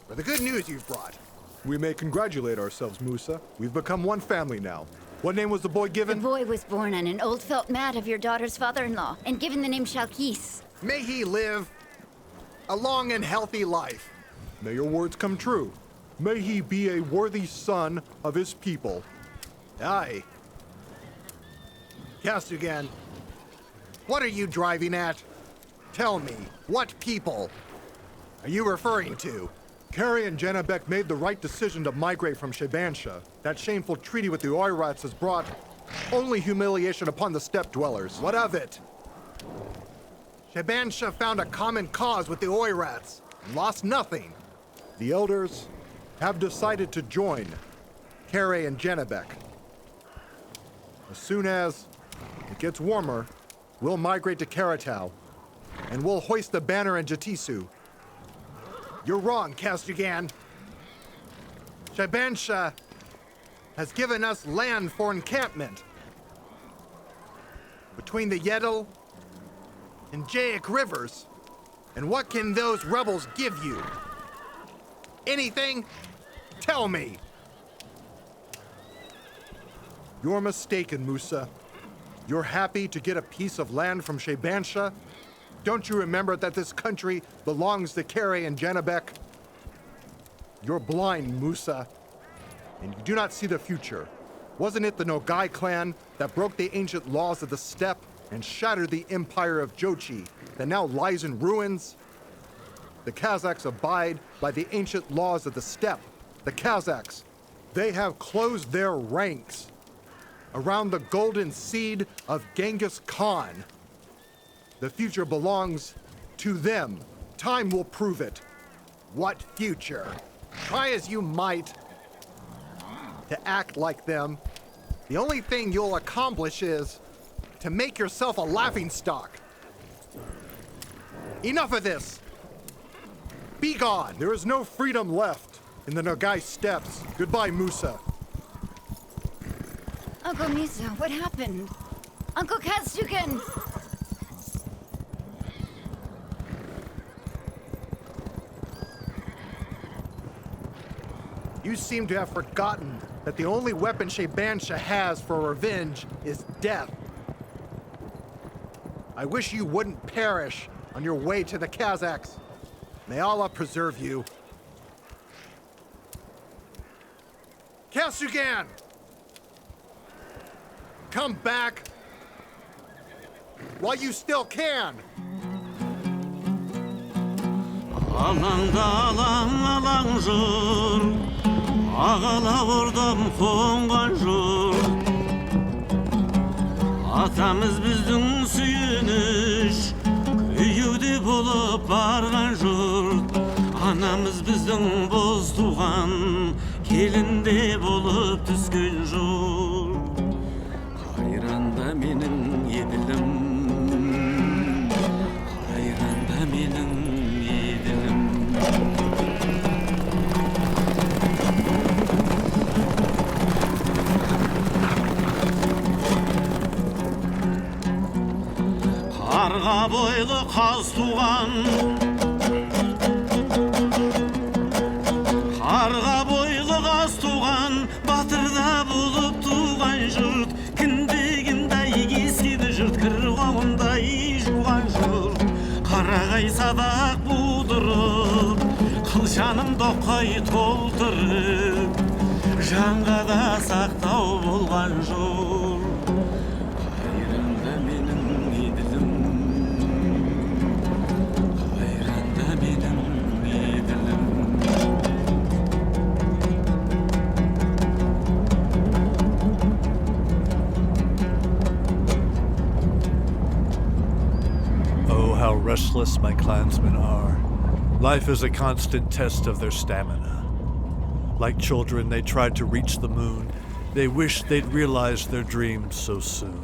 For the good news you've brought. We may congratulate ourselves, Musa. We've become one family now. What name was the boy given? The boy was born on an old felt mat of your daughter's father-in-law and given the name Shalkis. May he live a long and healthy life. May your words come true. May he be a worthy son of his people. Aye. Kasugan, what are you driving at? Tell me, what people are you referring to? Kerey and Zhanibek made the right decision to migrate from Shebansha. That shameful treaty with the Oirats has brought only humiliation upon the steppe dwellers. What of it? Shebansha found a common cause with the Oirats and lost nothing. The elders have decided to join Kerey and Zhanibek. As soon as it gets warmer, we'll migrate to Karatau, and we'll hoist the banner in Jatisu. You're wrong, Kasugan. Shebansha has given us land for encampment between the Yedel and Jaik rivers. And what can those rebels give you? Anything? Tell me. You're mistaken, Musa. You're happy to get a piece of land from Shebansha? Don't you remember that this country belongs to Kerey and Zhanibek? You're blind, Musa, and you do not see the future. Wasn't it the Nogai clan that broke the ancient laws of the steppe and shattered the empire of Jochi that now lies in ruins? The Kazakhs abide by the ancient laws of the steppe. The Kazakhs, they have closed their ranks around the golden seed of Genghis Khan. The future belongs to them. Time will prove it. What future? Try as you might to act like them, the only thing you'll accomplish is to make yourself a laughingstock. Enough of this. Be gone. There is no freedom left in the Nogai steppes. Goodbye, Musa. Uncle Musa, what happened? Uncle Kasugan! You seem to have forgotten that the only weapon Shebansha has for revenge is death. I wish you wouldn't perish on your way to the Kazakhs. May Allah preserve you. Kasugan! Come back while you still can. Alangda alang jur, ağala vurdum kongan jur. Atamız bizden suyunuş, kıyıdı bulup bargan jur. Anamız bizden boz tuğan, kelinde bulup tüskün jur. Hayranda menin yedilim, hayranda menin yedilim. Qarğa boylu qaz tuğan Qarğa boylu qaz tuğan Batırda bulup tuğan jürt Kindigindey giskidi jürt Kırğağınday juğan jürt Qaragay sadak budurup Qılşanım doqay toltırıp Janğa da saqtau bolğan jürt Qayranda menim edilim Qayranda menim edilim Oh, how restless my clansmen are. Life is a constant test of their stamina. Like children, they tried to reach the moon. They wish they'd realized their dreams so soon.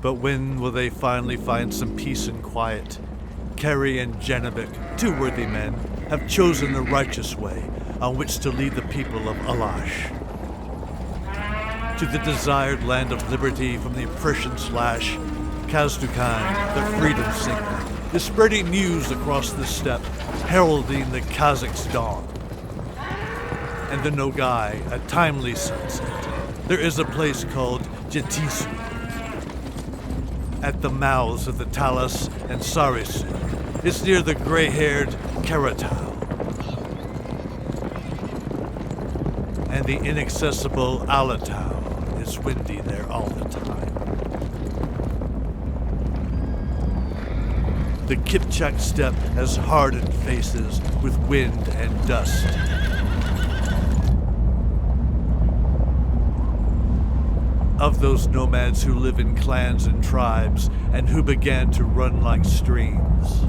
But when will they finally find some peace and quiet? Kerey and Zhanibek, two worthy men, have chosen the righteous way on which to lead the people of Alash to the desired land of liberty from the oppression slash. Kazakh Khan, the freedom singer, is spreading news across the steppe, heralding the Kazakh's dawn. And the Nogai, a timely sunset, there is a place called Jetisu, at the mouths of the Talas and Sarisu. It's near the gray-haired Kairat, and the inaccessible Alatau. It's windy there all the time. The Kipchak steppe has hardened faces with wind and dust. Of those nomads who live in clans and tribes and who began to run like streams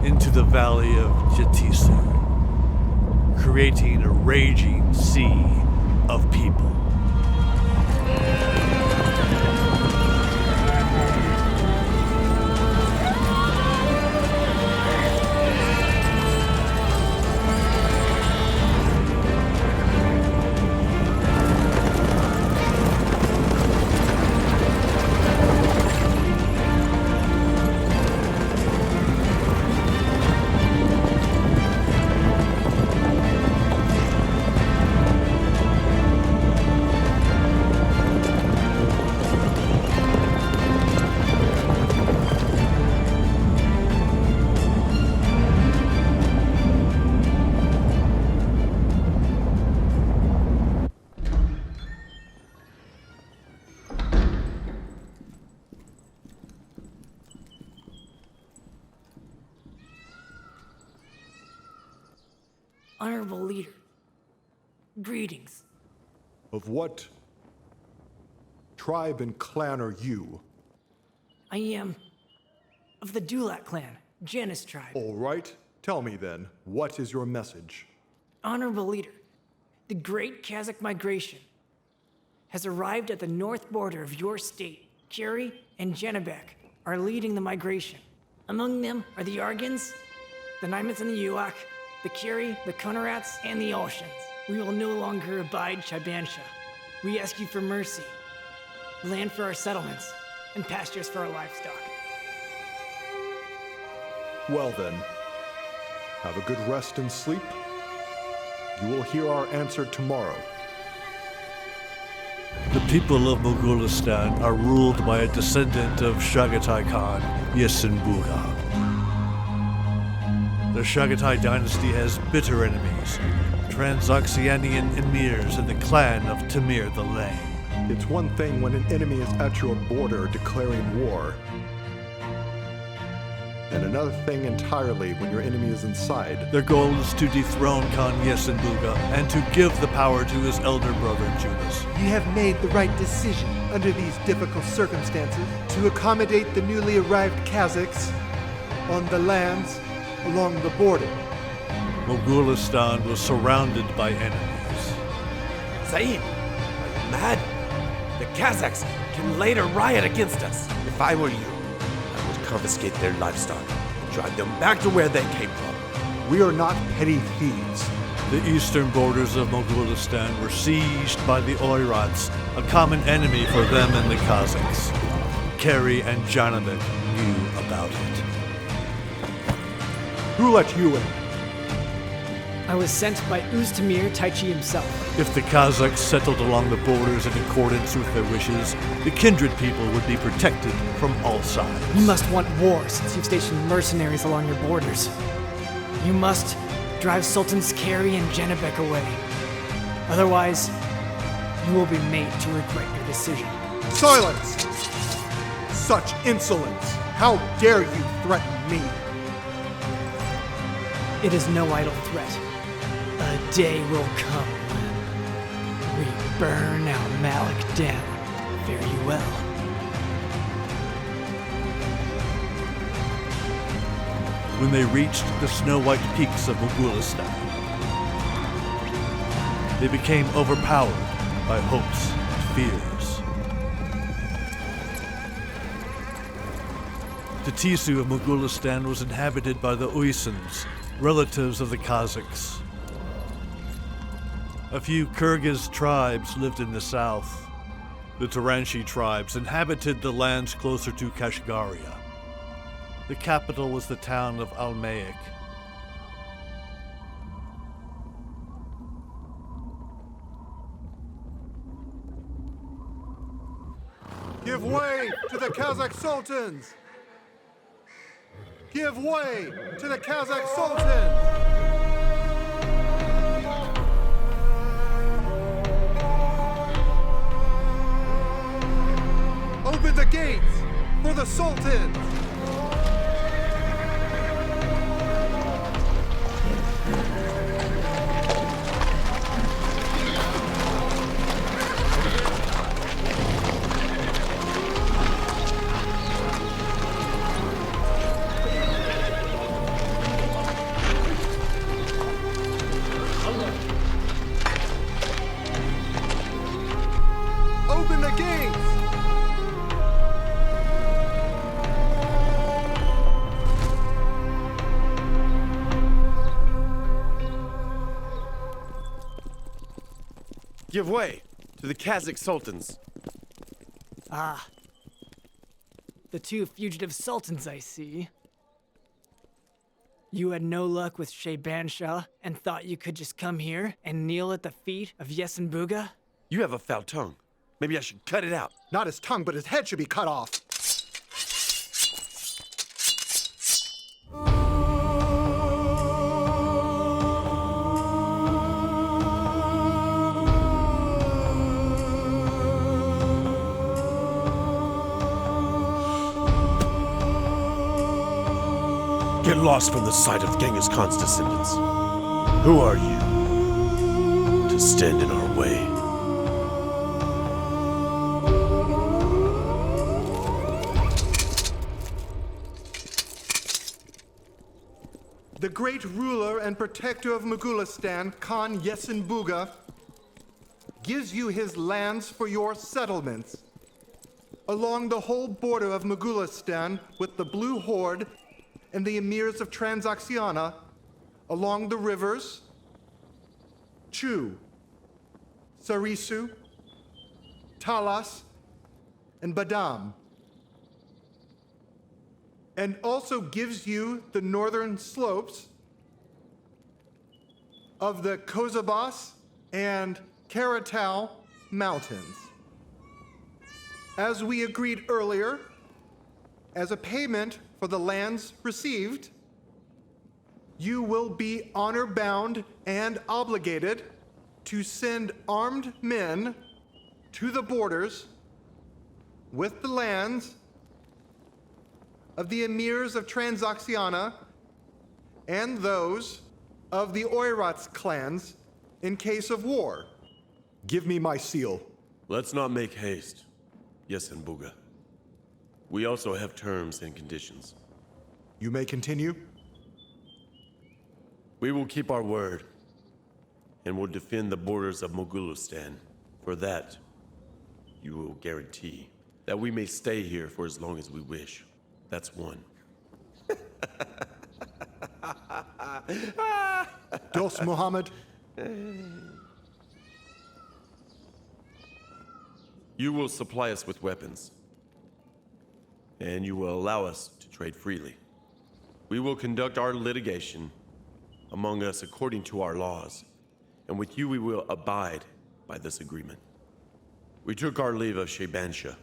into the valley of Jetisu, creating a raging sea of people. Honorable leader, greetings. Of what tribe and clan are you? I am of the Dulak clan, Janus tribe. All right. Tell me then, what is your message? Honorable leader, the great Kazakh migration has arrived at the north border of your state. Kerey and Zhanibek are leading the migration. Among them are the Argans, the Naimans and the Yuak, the Kerey, the Khonarats, and the Olshans. We will no longer abide Shaibansha. We ask you for mercy, land for our settlements, and pastures for our livestock. Well then, have a good rest and sleep. You will hear our answer tomorrow. The people of Mogulistan are ruled by a descendant of Chagatai Khan, Yesenbuga. The Chagatai dynasty has bitter enemies, Transoxianian emirs and the clan of Timur the Lame. It's one thing when an enemy is at your border declaring war, and another thing entirely when your enemy is inside. Their goal is to dethrone Khan Yesenbuga and to give the power to his elder brother Judas. You have made the right decision under these difficult circumstances to accommodate the newly arrived Kazakhs on the lands along the border. Mogulistan was surrounded by enemies. Saeed, are you mad? The Kazakhs can later riot against us. If I were you, I would confiscate their livestock and drive them back to where they came from. We are not petty thieves. The eastern borders of Mogulistan were sieged by the Oirats, a common enemy for them and the Kazakhs. Kerey and Zhanibek knew about it. Who let you in? I was sent by Tamir Taichi himself. If the Kazakhs settled along the borders in accordance with their wishes, the kindred people would be protected from all sides. You must want war since you've stationed mercenaries along your borders. You must drive Sultans Kerey and Zhanibek away. Otherwise, you will be made to regret your decision. Silence! Such insolence! How dare you threaten me? It is no idle threat. A day will come when we burn our Malik down. Fare you well. When they reached the snow-white peaks of Mogulistan, they became overpowered by hopes and fears. The Tisu of Mogulistan was inhabited by the Uysens, relatives of the Kazakhs. A few Kyrgyz tribes lived in the south. The Turanshi tribes inhabited the lands closer to Kashgaria. The capital was the town of Almaik. Give way to the Kazakh Sultans! Give way to the Kazakh Sultans! Open the gates for the Sultans! Open the gates! Give way to the Kazakh Sultans. Ah. The two fugitive sultans, I see. You had no luck with Shaybansha and thought you could just come here and kneel at the feet of Yesenbuga? You have a foul tongue. Maybe I should cut it out. Not his tongue, but his head should be cut off. Get lost from the sight of Genghis Khan's descendants. Who are you to stand in our way? The great ruler and protector of Mogulistan, Khan Yesenbuga, gives you his lands for your settlements. Along the whole border of Mogulistan with the Blue Horde and the emirs of Transoxiana, along the rivers, Chu, Sarisu, Talas, and Badam, and also gives you the northern slopes of the Kozabas and Karatal mountains. As we agreed earlier, as a payment for the lands received, you will be honor-bound and obligated to send armed men to the borders with the lands of the emirs of Transoxiana and those of the Oirats clans in case of war. Give me my seal. Let's not make haste, Yesenbuga. We also have terms and conditions. You may continue. We will keep our word and will defend the borders of Mogulistan. For that, you will guarantee that we may stay here for as long as we wish. That's one. Dost Muhammad, You will supply us with weapons, and you will allow us to trade freely. We will conduct our litigation among us according to our laws, and with you we will abide by this agreement. We took our leave of Shaybansha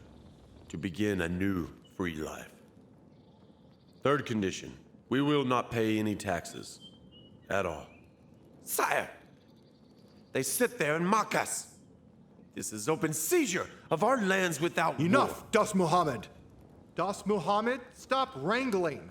to begin a new free life. Third condition, we will not pay any taxes at all. Sire, they sit there and mock us. This is open seizure of our lands without Enough, war. Das Muhammad! Das Muhammad, stop wrangling!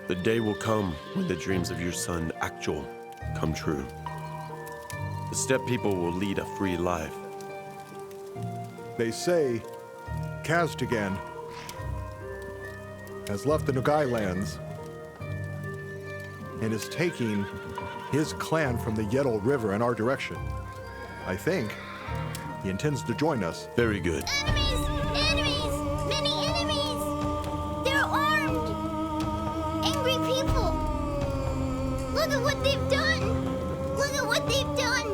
The day will come when the dreams of your son, Akjol, come true. The steppe people will lead a free life. They say Kazakh has left the Nogai lands and is taking his clan from the Yedel River in our direction. I think he intends to join us. Very good. Enemies! Enemies! Many enemies! They're armed! Angry people! Look at what they've done! Look at what they've done!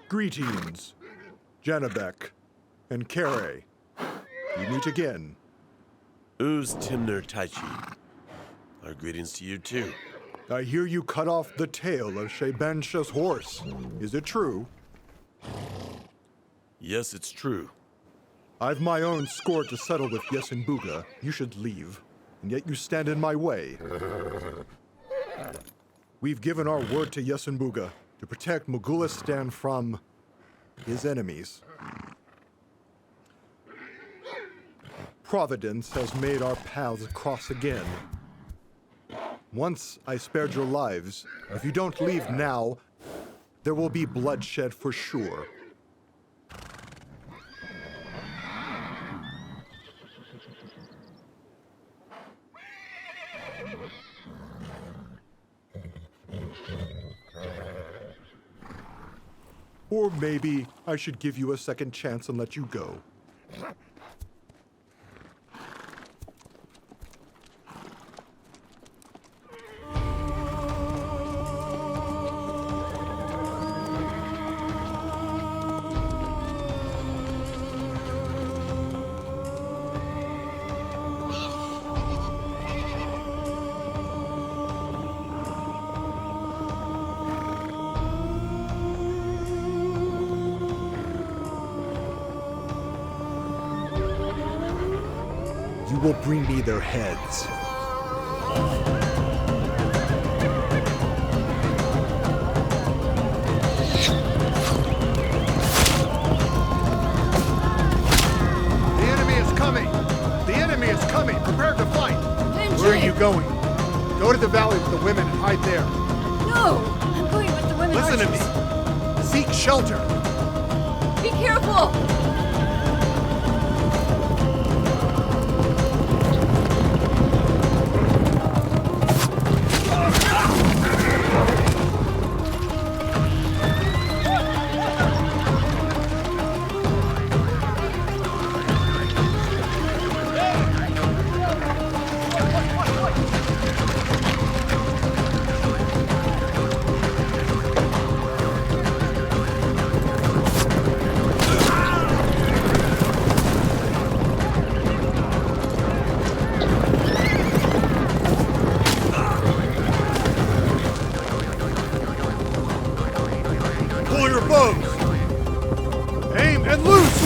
Greetings, Zhanibek and Kerey. We meet again. Uz Timur Taichi. Our greetings to you too. I hear you cut off the tail of Shaybansha's horse. Is it true? Yes, it's true. I've my own score to settle with Yesenbuga. You should leave, and yet you stand in my way. We've given our word to Yesenbuga to protect Mogulistan from his enemies. Providence has made our paths cross again. Once I spared your lives. If you don't leave now, there will be bloodshed for sure. Or maybe I should give you a second chance and let you go. will bring me their heads. The enemy is coming! The enemy is coming! Prepare to fight! Where are you going? Go to the valley with the women and hide there. No! I'm going with the women. Listen to me. Seek shelter. Be careful! Pull your bows. Aim and loose.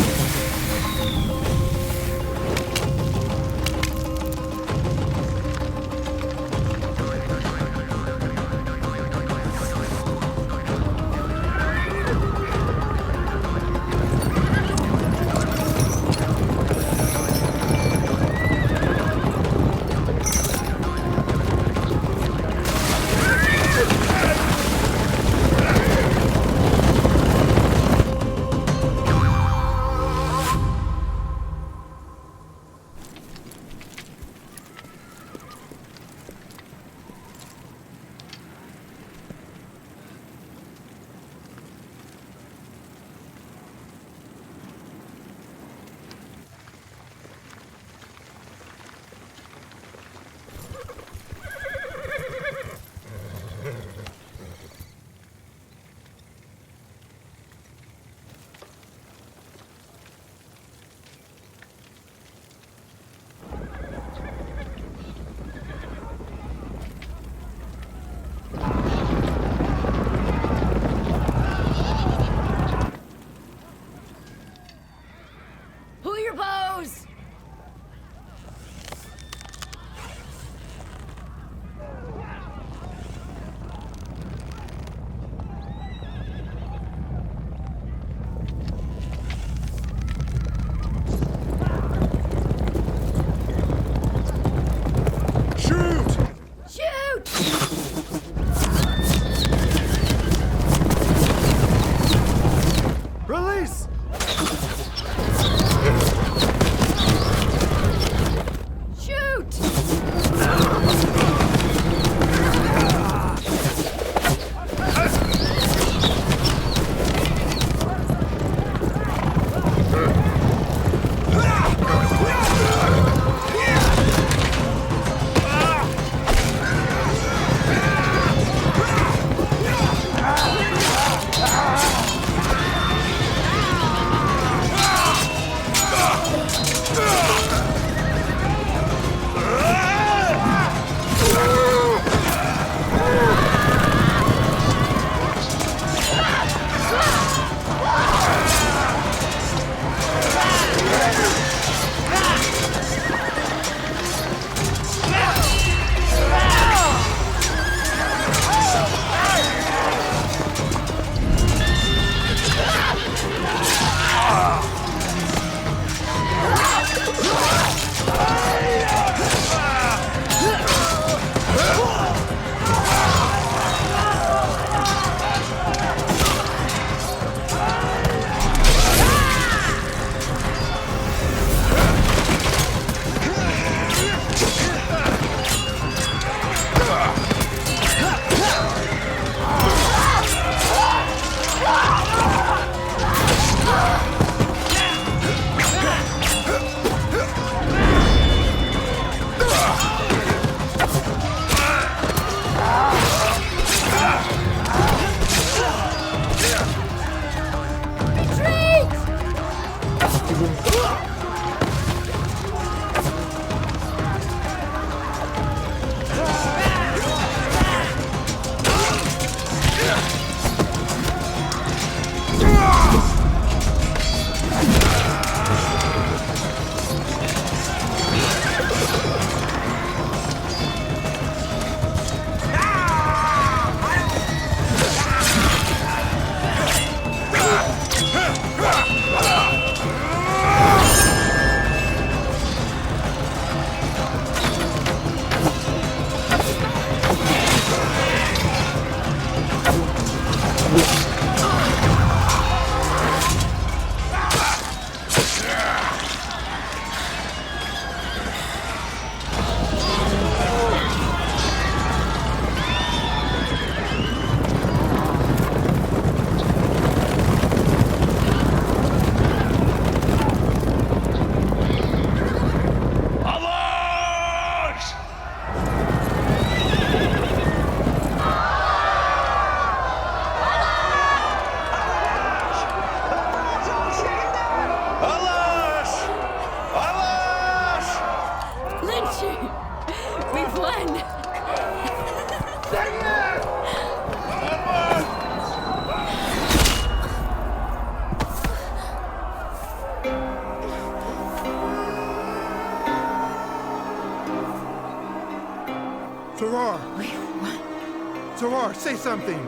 Sarar, say something!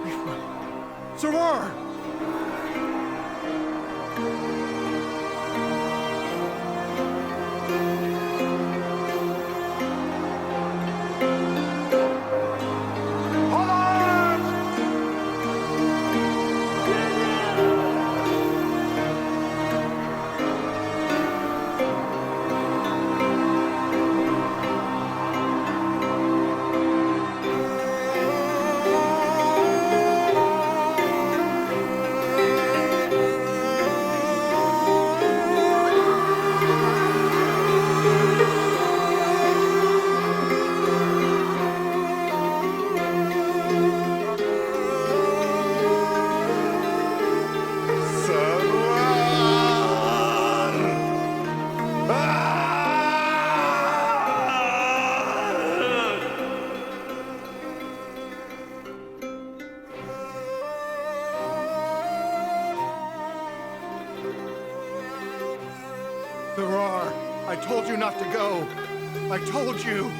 We've won. Sarar! Sarar, I told you not to go. I told you.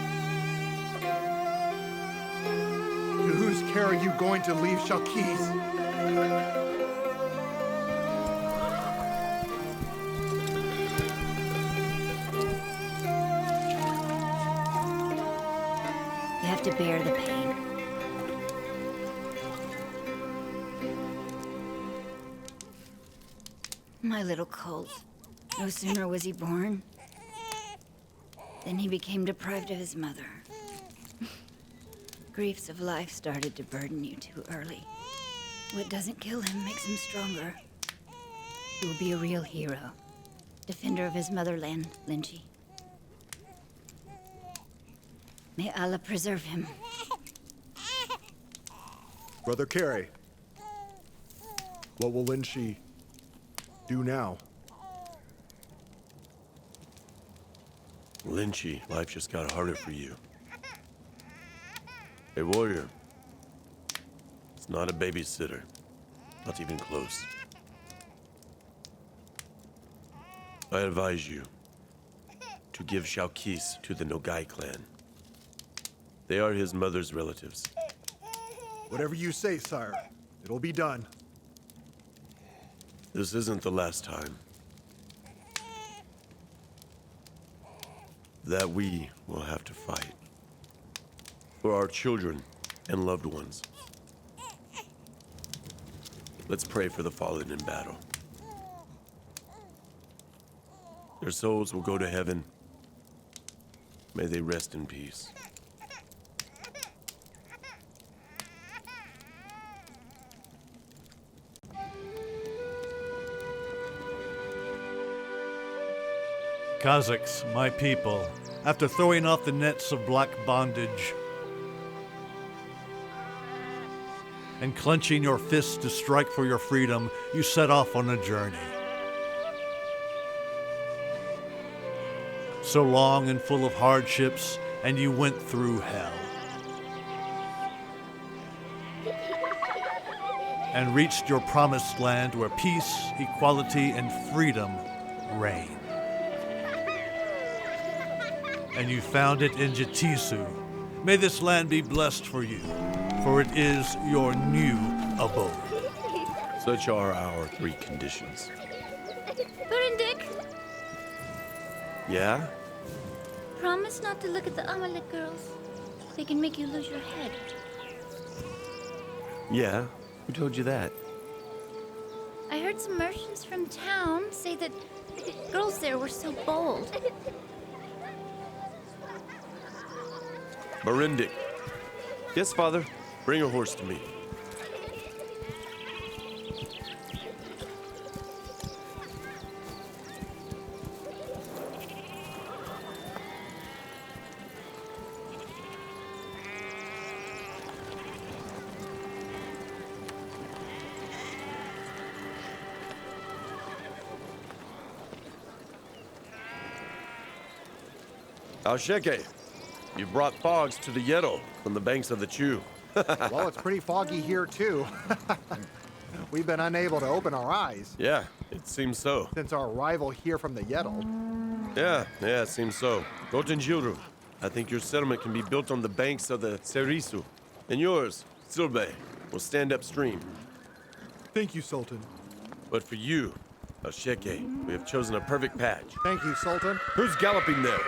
To whose care are you going to leave Shalkis? You have to bear the pain. My little colt. No sooner was he born than he became deprived of his mother. Griefs of life started to burden you too early. What doesn't kill him makes him stronger. He will be a real hero. Defender of his motherland, Lynchie. May Allah preserve him. Brother Kerey, what will Lynchie do now? Lynchie, life just got harder for you. A warrior. It's not a babysitter. Not even close. I advise you to give Shalkis to the Nogai clan. They are his mother's relatives. Whatever you say, sire. It'll be done. This isn't the last time that we will have to fight for our children and loved ones. Let's pray for the fallen in battle. Their souls will go to heaven. May they rest in peace. Kazakhs, my people, after throwing off the nets of black bondage and clenching your fists to strike for your freedom, you set off on a journey. So long and full of hardships, and you went through hell. And reached your promised land where peace, equality, and freedom reign. And you found it in Jatisu. May this land be blessed for you, for it is your new abode. Such are our 3 conditions. Burindik, Yeah? promise not to look at the Amalek girls. They can make you lose your head. Yeah? Who told you that? I heard some merchants from town say that the girls there were so bold. Barindik. Yes, father. Bring a horse to me. Alsheke, you brought fogs to the Yero from the banks of the Chu. Well, it's pretty foggy here, too. We've been unable to open our eyes. Yeah, it seems so. Since our arrival here from the Yedel. Yeah, it seems so. Gotenjuru, I think your settlement can be built on the banks of the Serisu. And yours, Zilbey, will stand upstream. Thank you, Sultan. But for you, Asheke, we have chosen a perfect patch. Thank you, Sultan. Who's galloping there?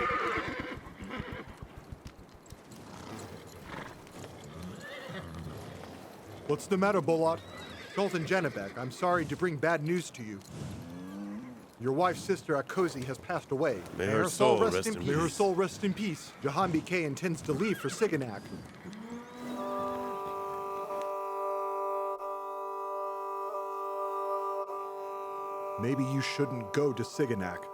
What's the matter, Bolat? Sultan Zhanibek, I'm sorry to bring bad news to you. Your wife's sister Akosi has passed away. May her soul rest in peace. May her soul rest in peace. Jahanbi K intends to leave for Siganak. Maybe you shouldn't go to Siganak.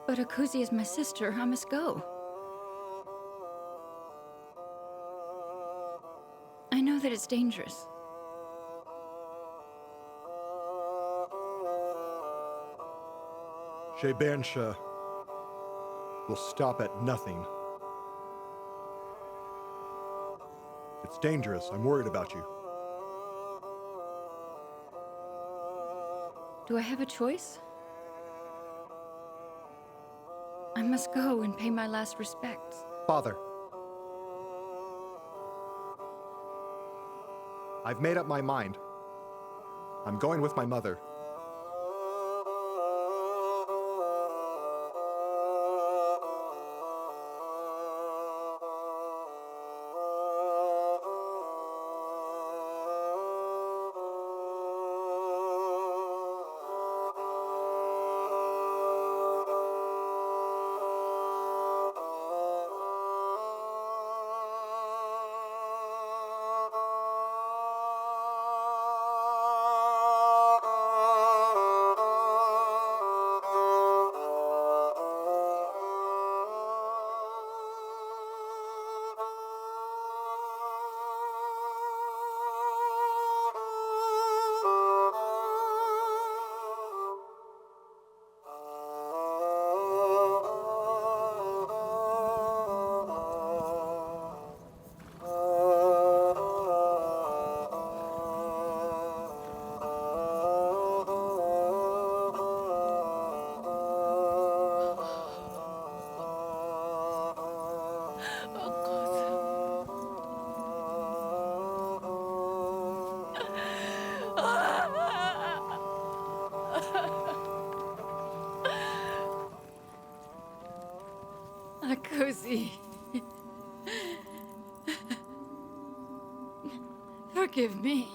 But Akosi is my sister. I must go. I know that it's dangerous. Shebansha will stop at nothing. It's dangerous. I'm worried about you. Do I have a choice? I must go and pay my last respects. Father. I've made up my mind. I'm going with my mother. Akosi. Forgive me.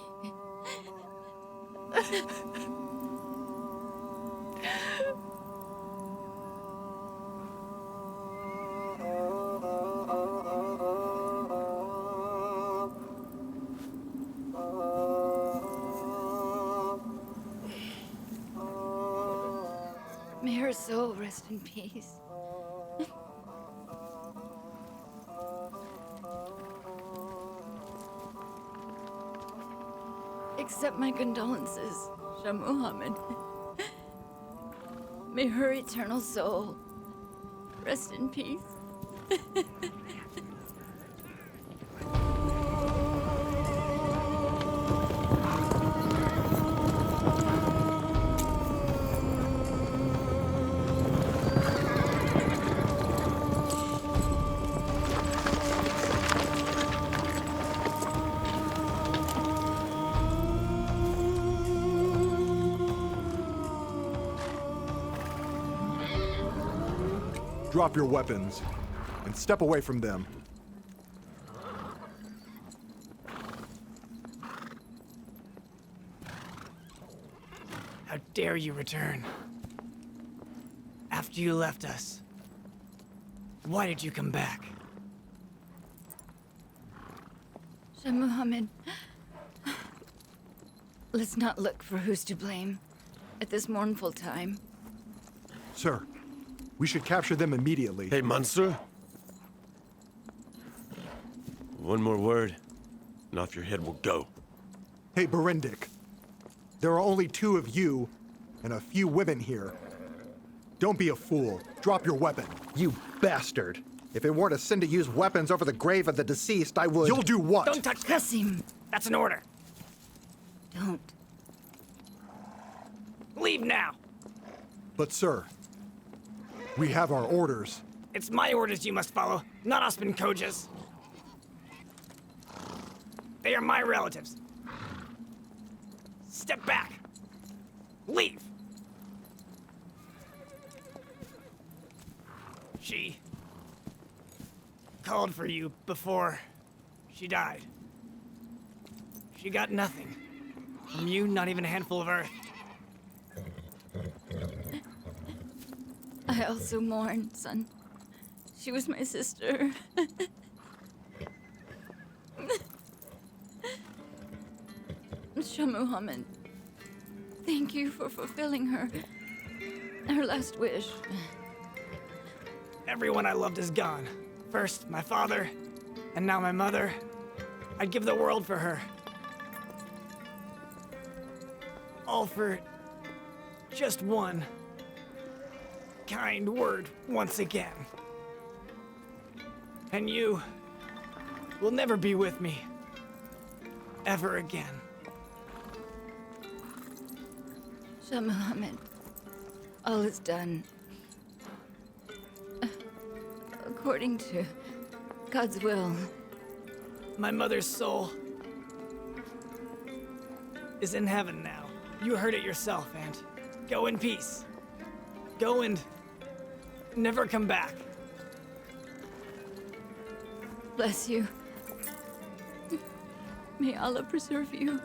May her soul rest in peace. Accept my condolences, Shah Muhammad. May her eternal soul rest in peace. Drop your weapons and step away from them. How dare you return? After you left us. Why did you come back? Shah Muhammad, let's not look for who's to blame at this mournful time. Sir, we should capture them immediately. Hey, Mansur. One more word, and off your head will go. Hey, Berendik. There are only two of you and a few women here. Don't be a fool. Drop your weapon. You bastard! If it weren't a sin to use weapons over the grave of the deceased, I would... You'll do what? Don't touch Qasim. That's an order. Don't. Leave now. But sir, we have our orders. It's my orders you must follow, not Osman Khoja's. They are my relatives. Step back. Leave. She called for you before she died. She got nothing. From you, not even a handful of earth. I also mourn, son. She was my sister. Shah Muhammad, thank you for fulfilling her last wish. Everyone I loved is gone. First, my father, and now my mother. I'd give the world for her. All for just one kind word once again. And you will never be with me ever again. Shah Muhammad, all is done. According to God's will. My mother's soul is in heaven now. You heard it yourself, Aunt. Go in peace. Go and never come back. Bless you. May Allah preserve you.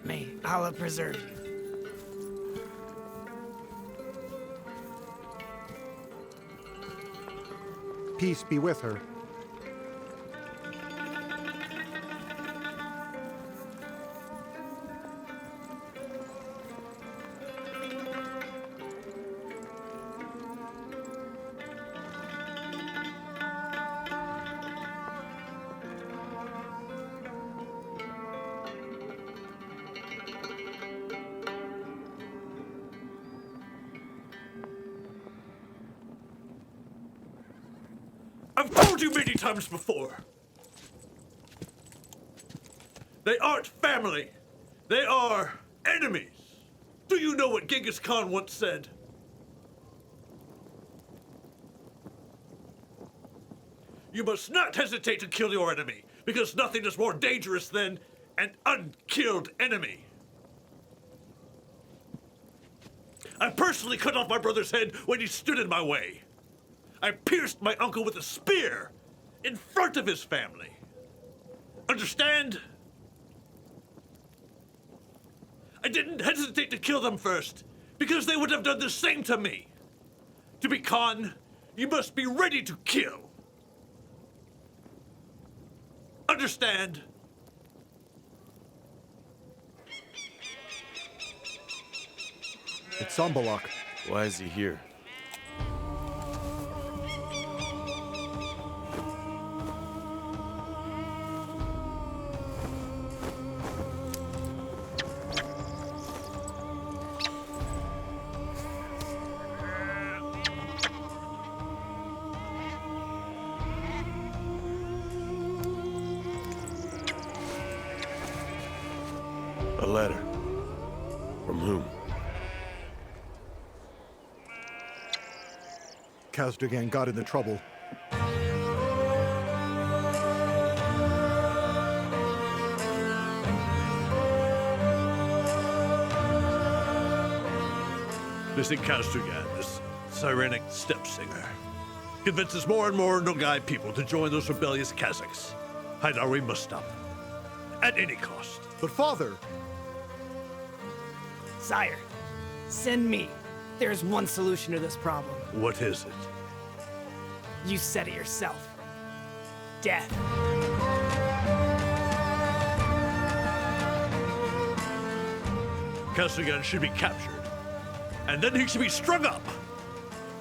May Allah preserve you. Peace be with her. I've told you many times before. They aren't family. They are enemies. Do you know what Genghis Khan once said? You must not hesitate to kill your enemy, because nothing is more dangerous than an unkilled enemy. I personally cut off my brother's head when he stood in my way. I pierced my uncle with a spear in front of his family. Understand? I didn't hesitate to kill them first, because they would have done the same to me. To be Khan, you must be ready to kill. Understand? It's Sambalak. Why is he here? A letter. From whom? Kazdagan got into trouble. Missing Kazdagan, this Cyrenic steppe singer, convinces more and more Nogai people to join those rebellious Kazakhs. Haidari must stop. At any cost. But father! Sire, send me. There's one solution to this problem. What is it? You said it yourself. Death. Kazdagan should be captured, and then he should be strung up.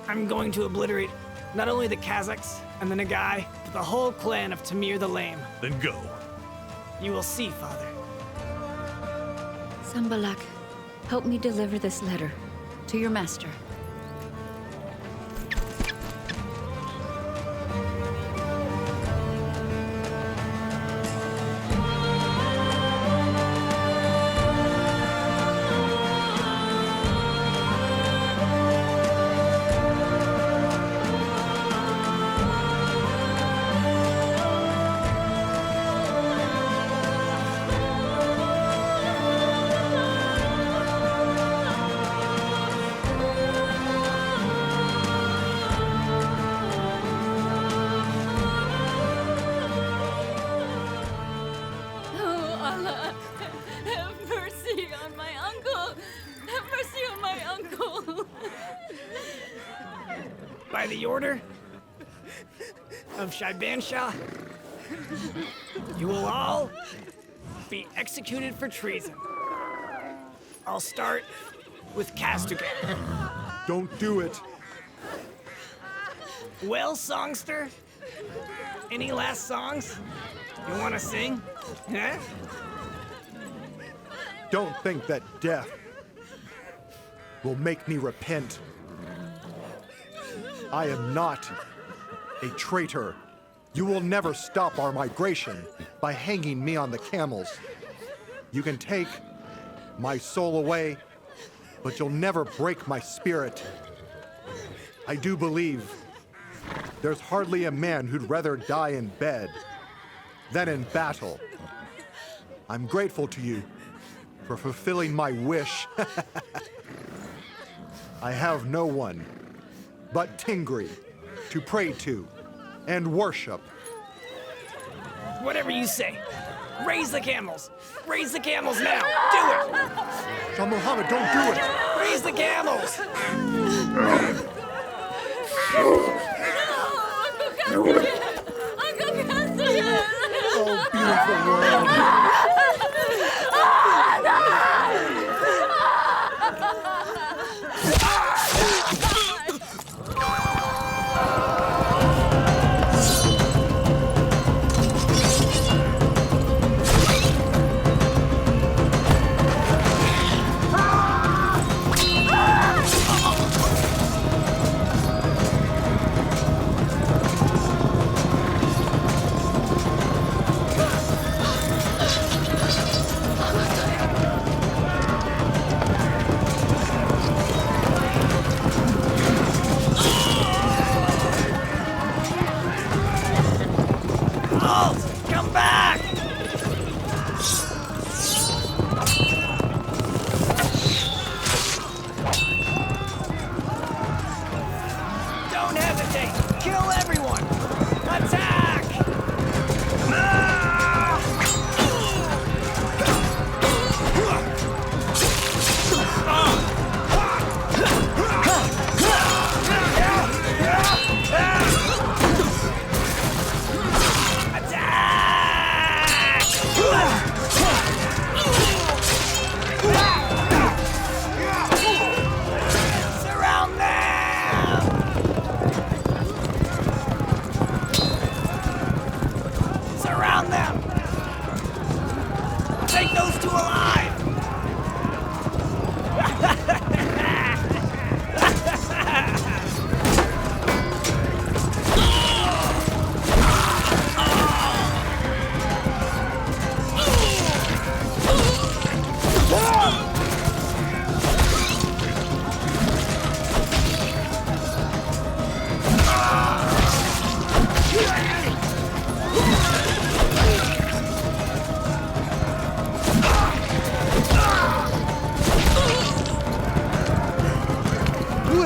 I'm going to obliterate not only the Kazakhs and the Nogai, but the whole clan of Timur the Lame. Then go. You will see, Father. Sambalak, help me deliver this letter to your master. By the order of Shaibansha, you will all be executed for treason. I'll start with Castigan. Don't do it. Well, songster, any last songs you want to sing? Huh? Don't think that death will make me repent. I am not a traitor. You will never stop our migration by hanging me on the camels. You can take my soul away, but you'll never break my spirit. I do believe there's hardly a man who'd rather die in bed than in battle. I'm grateful to you for fulfilling my wish. I have no one but Tingri to pray to and worship. Whatever you say. Raise the camels. Raise the camels now. Do it. Shah Muhammad, don't do it. Raise the camels. Uncle Castigan! Oh, beautiful world.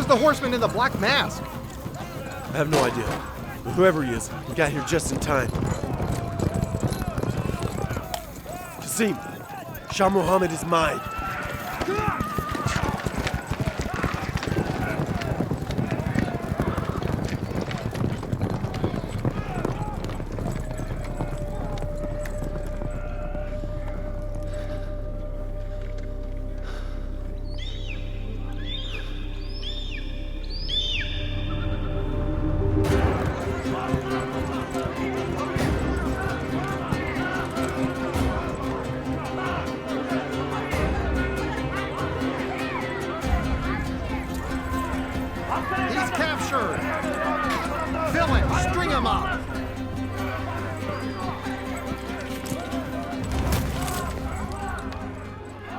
The horseman in the black mask. I have no idea. But whoever he is, he got here just in time. Kasim, Shah Muhammad is mine.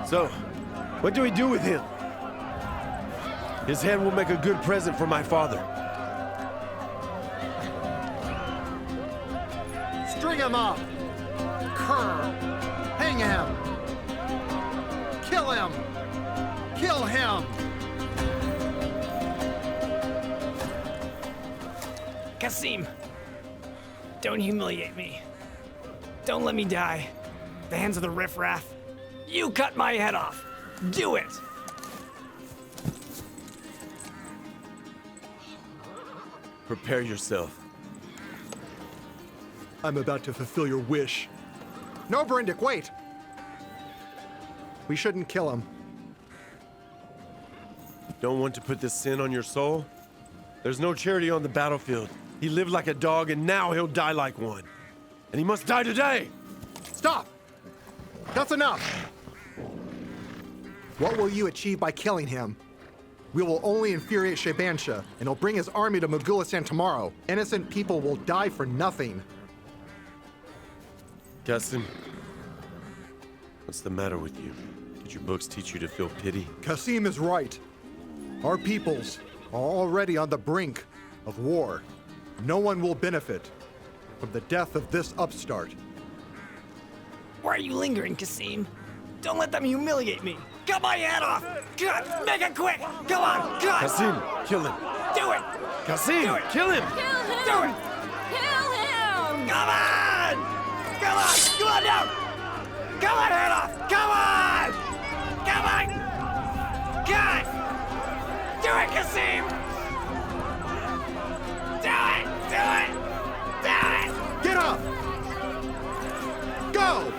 So, what do we do with him? His head will make a good present for my father. String him up! Cur! Hang him! Kill him! Kill him! Kasim, don't humiliate me. Don't let me die. The hands of the riffraff. You cut my head off. Do it! Prepare yourself. I'm about to fulfill your wish. No, Brindic, wait! We shouldn't kill him. Don't want to put this sin on your soul? There's no charity on the battlefield. He lived like a dog, and now he'll die like one. And he must die today! Stop! That's enough! What will you achieve by killing him? We will only infuriate Shebansha, and he'll bring his army to Mogulistan tomorrow. Innocent people will die for nothing. Kasim, what's the matter with you? Did your books teach you to feel pity? Kasim is right. Our peoples are already on the brink of war. No one will benefit from the death of this upstart. Why are you lingering, Kasim? Don't let them humiliate me. Cut my head off! Cut! Make it quick! Come on! Cut! Kasim, kill him! Do it! Kasim, Do it! kill him! Kill him! Do it! Kill him! Come on! Come on! Come on now! Come on, head off! Come on! Come on! God! Do it, Kasim! Do it! Do it! Do it! Get up! Go!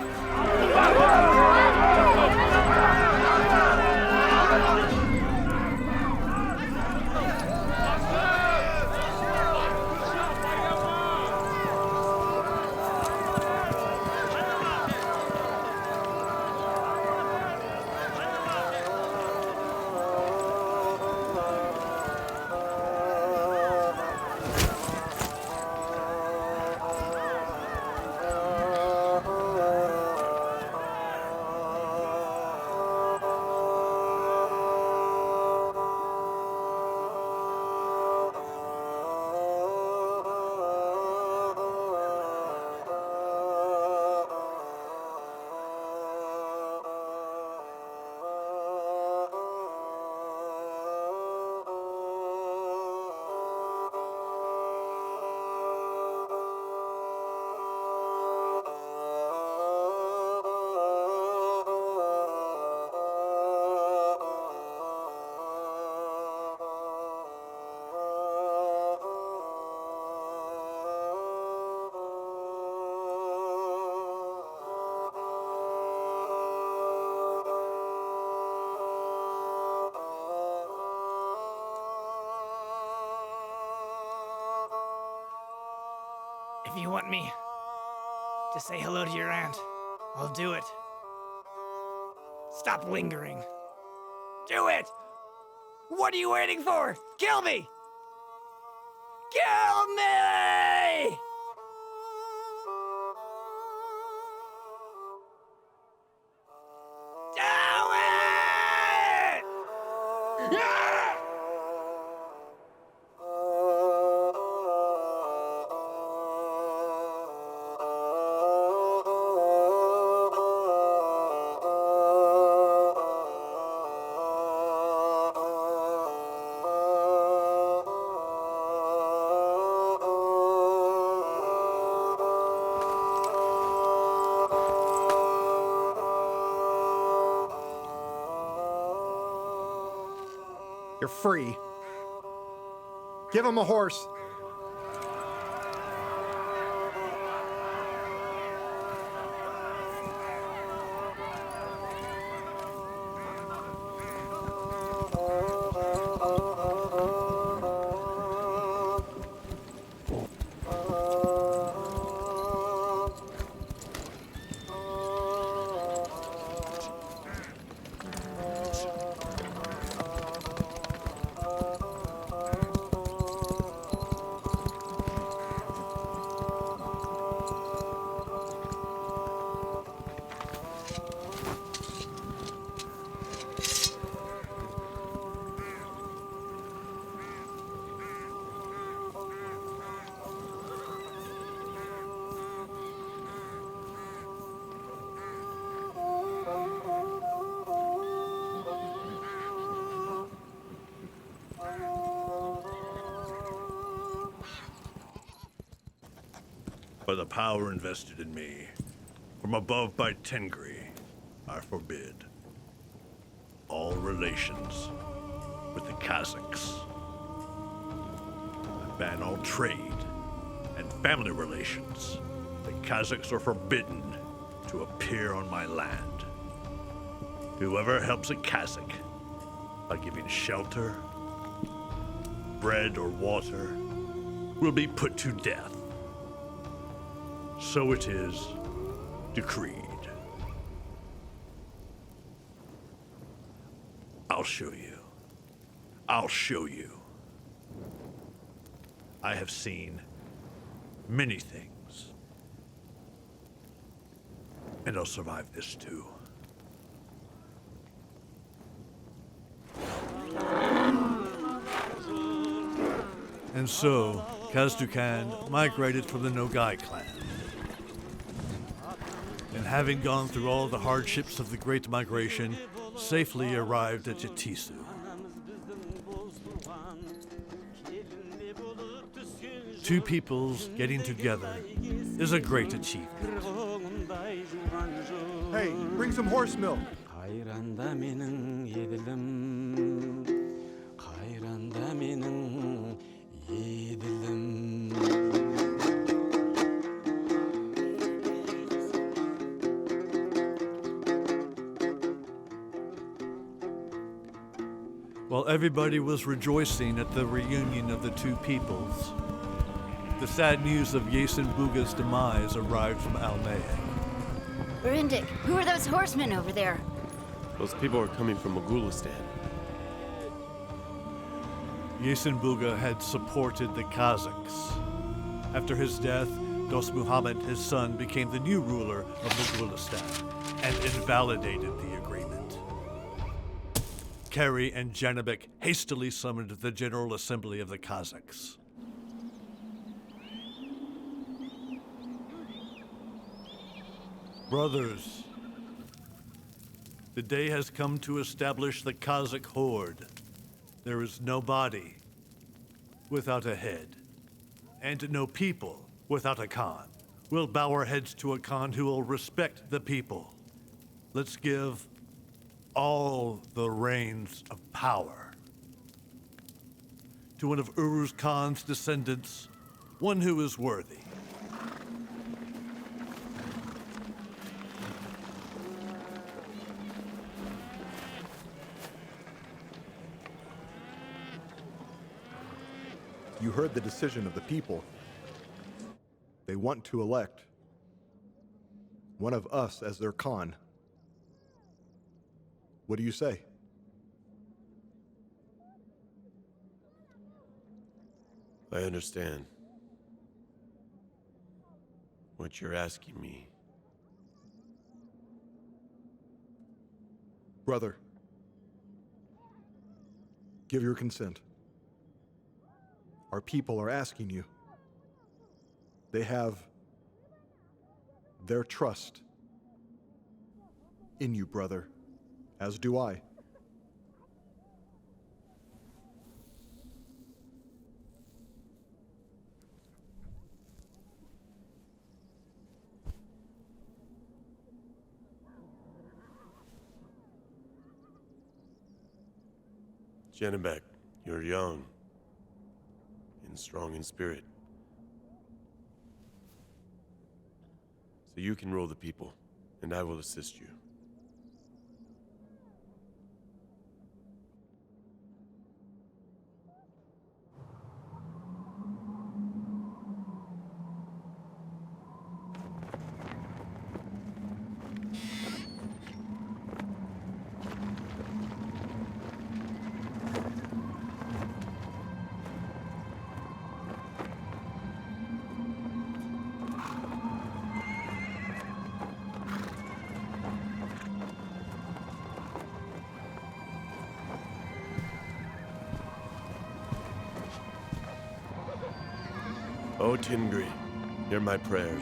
If you want me to say hello to your aunt, I'll do it. Stop lingering. Do it! What are you waiting for? Kill me! Kill me! Do it! You're free. Give him a horse. By the power invested in me, from above by Tengri, I forbid all relations with the Kazakhs. ban all trade and family relations. The Kazakhs are forbidden to appear on my land. Whoever helps a Kazakh by giving shelter, bread, or water will be put to death. So it is decreed. I'll show you. I'll show you. I have seen many things. And I'll survive this too. And so, Khan migrated from the Nogai clan. And having gone through all the hardships of the Great Migration, safely arrived at Yetisu. Two peoples getting together is a great achievement. Hey, bring some horse milk. While everybody was rejoicing at the reunion of the two peoples, the sad news of Yesenbuga's demise arrived from Almay. Berindik, who are those horsemen over there? Those people are coming from Mogulistan. Yesenbuga had supported the Kazakhs. After his death, Dost Muhammad, his son, became the new ruler of Mogulistan and invalidated the agreement. Kerey and Zhanibek hastily summoned the General Assembly of the Kazakhs. Brothers, the day has come to establish the Kazakh Horde. There is no body without a head, and no people without a Khan. We'll bow our heads to a Khan who will respect the people. Let's give all the reins of power to one of Uruz Khan's descendants, one who is worthy. You heard the decision of the people. They want to elect one of us as their Khan. What do you say? I understand what you're asking me. Brother, give your consent. Our people are asking you. They have their trust in you, brother, as do I. Zhanibek, you're young and strong in spirit. So you can rule the people, and I will assist you. O Tingri, hear my prayers.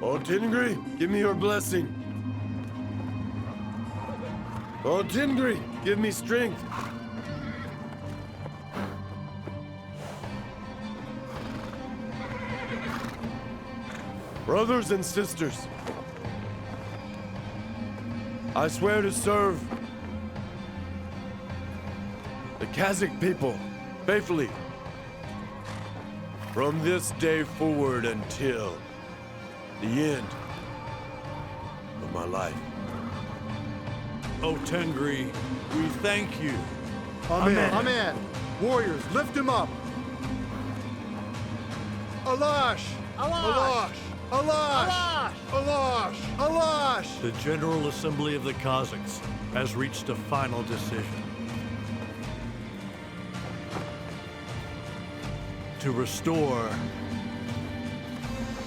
O Tingri, give me your blessing. O Tingri, give me strength. Brothers and sisters, I swear to serve the Kazakh people faithfully from this day forward until the end of my life. O Tengri, we thank you. Amen. Amen. Warriors, lift him up. Alash! Alash! Alash! Alash! Alash! The General Assembly of the Kazakhs has reached a final decision. To restore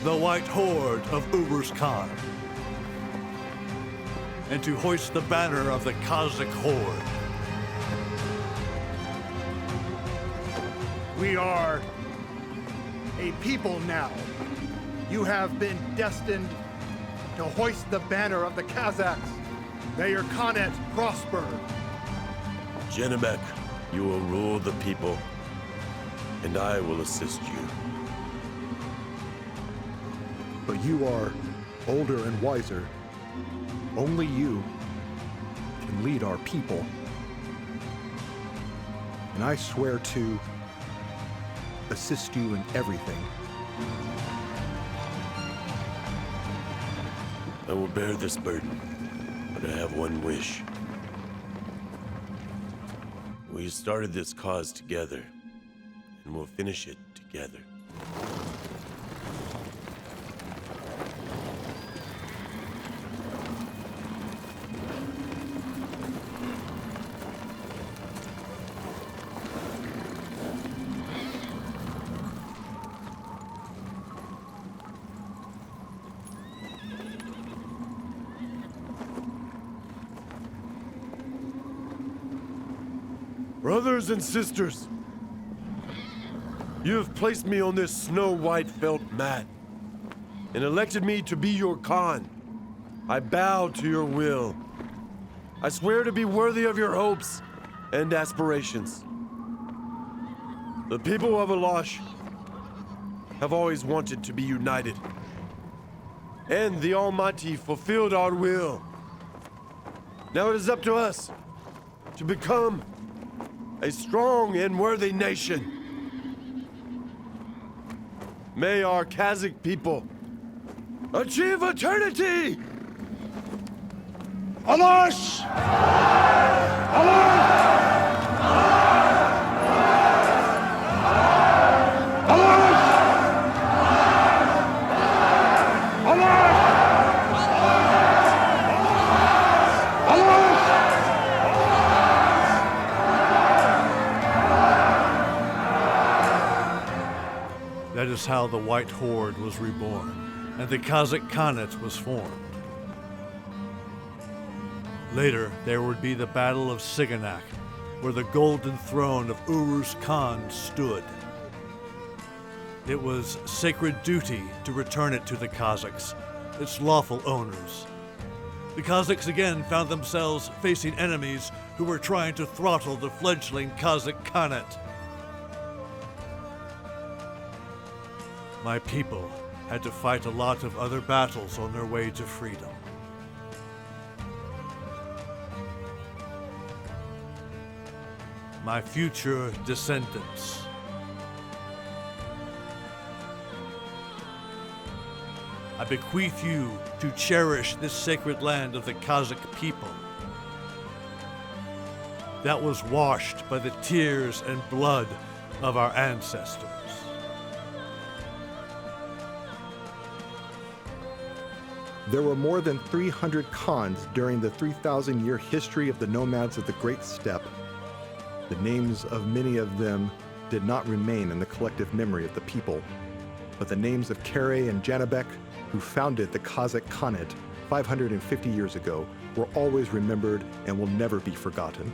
the White Horde of Ubers Khan and to hoist the banner of the Kazakh Horde. We are a people now. You have been destined to hoist the banner of the Kazakhs. May your Khanate prosper. Zhanibek, you will rule the people, and I will assist you. But you are older and wiser. Only you can lead our people. And I swear to assist you in everything. I will bear this burden, but I have one wish. We started this cause together, and we'll finish it together. Brothers and sisters, you have placed me on this snow-white felt mat and elected me to be your Khan. I bow to your will. I swear to be worthy of your hopes and aspirations. The people of Alash have always wanted to be united, and the Almighty fulfilled our will. Now it is up to us to become a strong and worthy nation. May our Kazakh people achieve eternity! Alash! Alash! That is how the White Horde was reborn, and the Kazakh Khanate was formed. Later, there would be the Battle of Siganak, where the golden throne of Urus Khan stood. It was sacred duty to return it to the Kazakhs, its lawful owners. The Kazakhs again found themselves facing enemies who were trying to throttle the fledgling Kazakh Khanate. My people had to fight a lot of other battles on their way to freedom. My future descendants. I bequeath you to cherish this sacred land of the Kazakh people that was washed by the tears and blood of our ancestors. There were more than 300 Khans during the 3,000-year history of the nomads of the Great Steppe. The names of many of them did not remain in the collective memory of the people, but the names of Kerey and Zhanibek, who founded the Kazakh Khanate 550 years ago, were always remembered and will never be forgotten.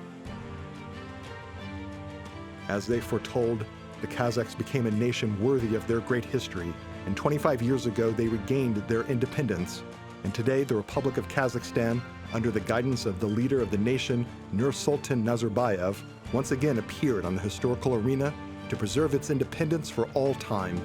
As they foretold, the Kazakhs became a nation worthy of their great history, and 25 years ago they regained their independence. And today, the Republic of Kazakhstan, under the guidance of the leader of the nation, Nursultan Nazarbayev, once again appeared on the historical arena to preserve its independence for all time.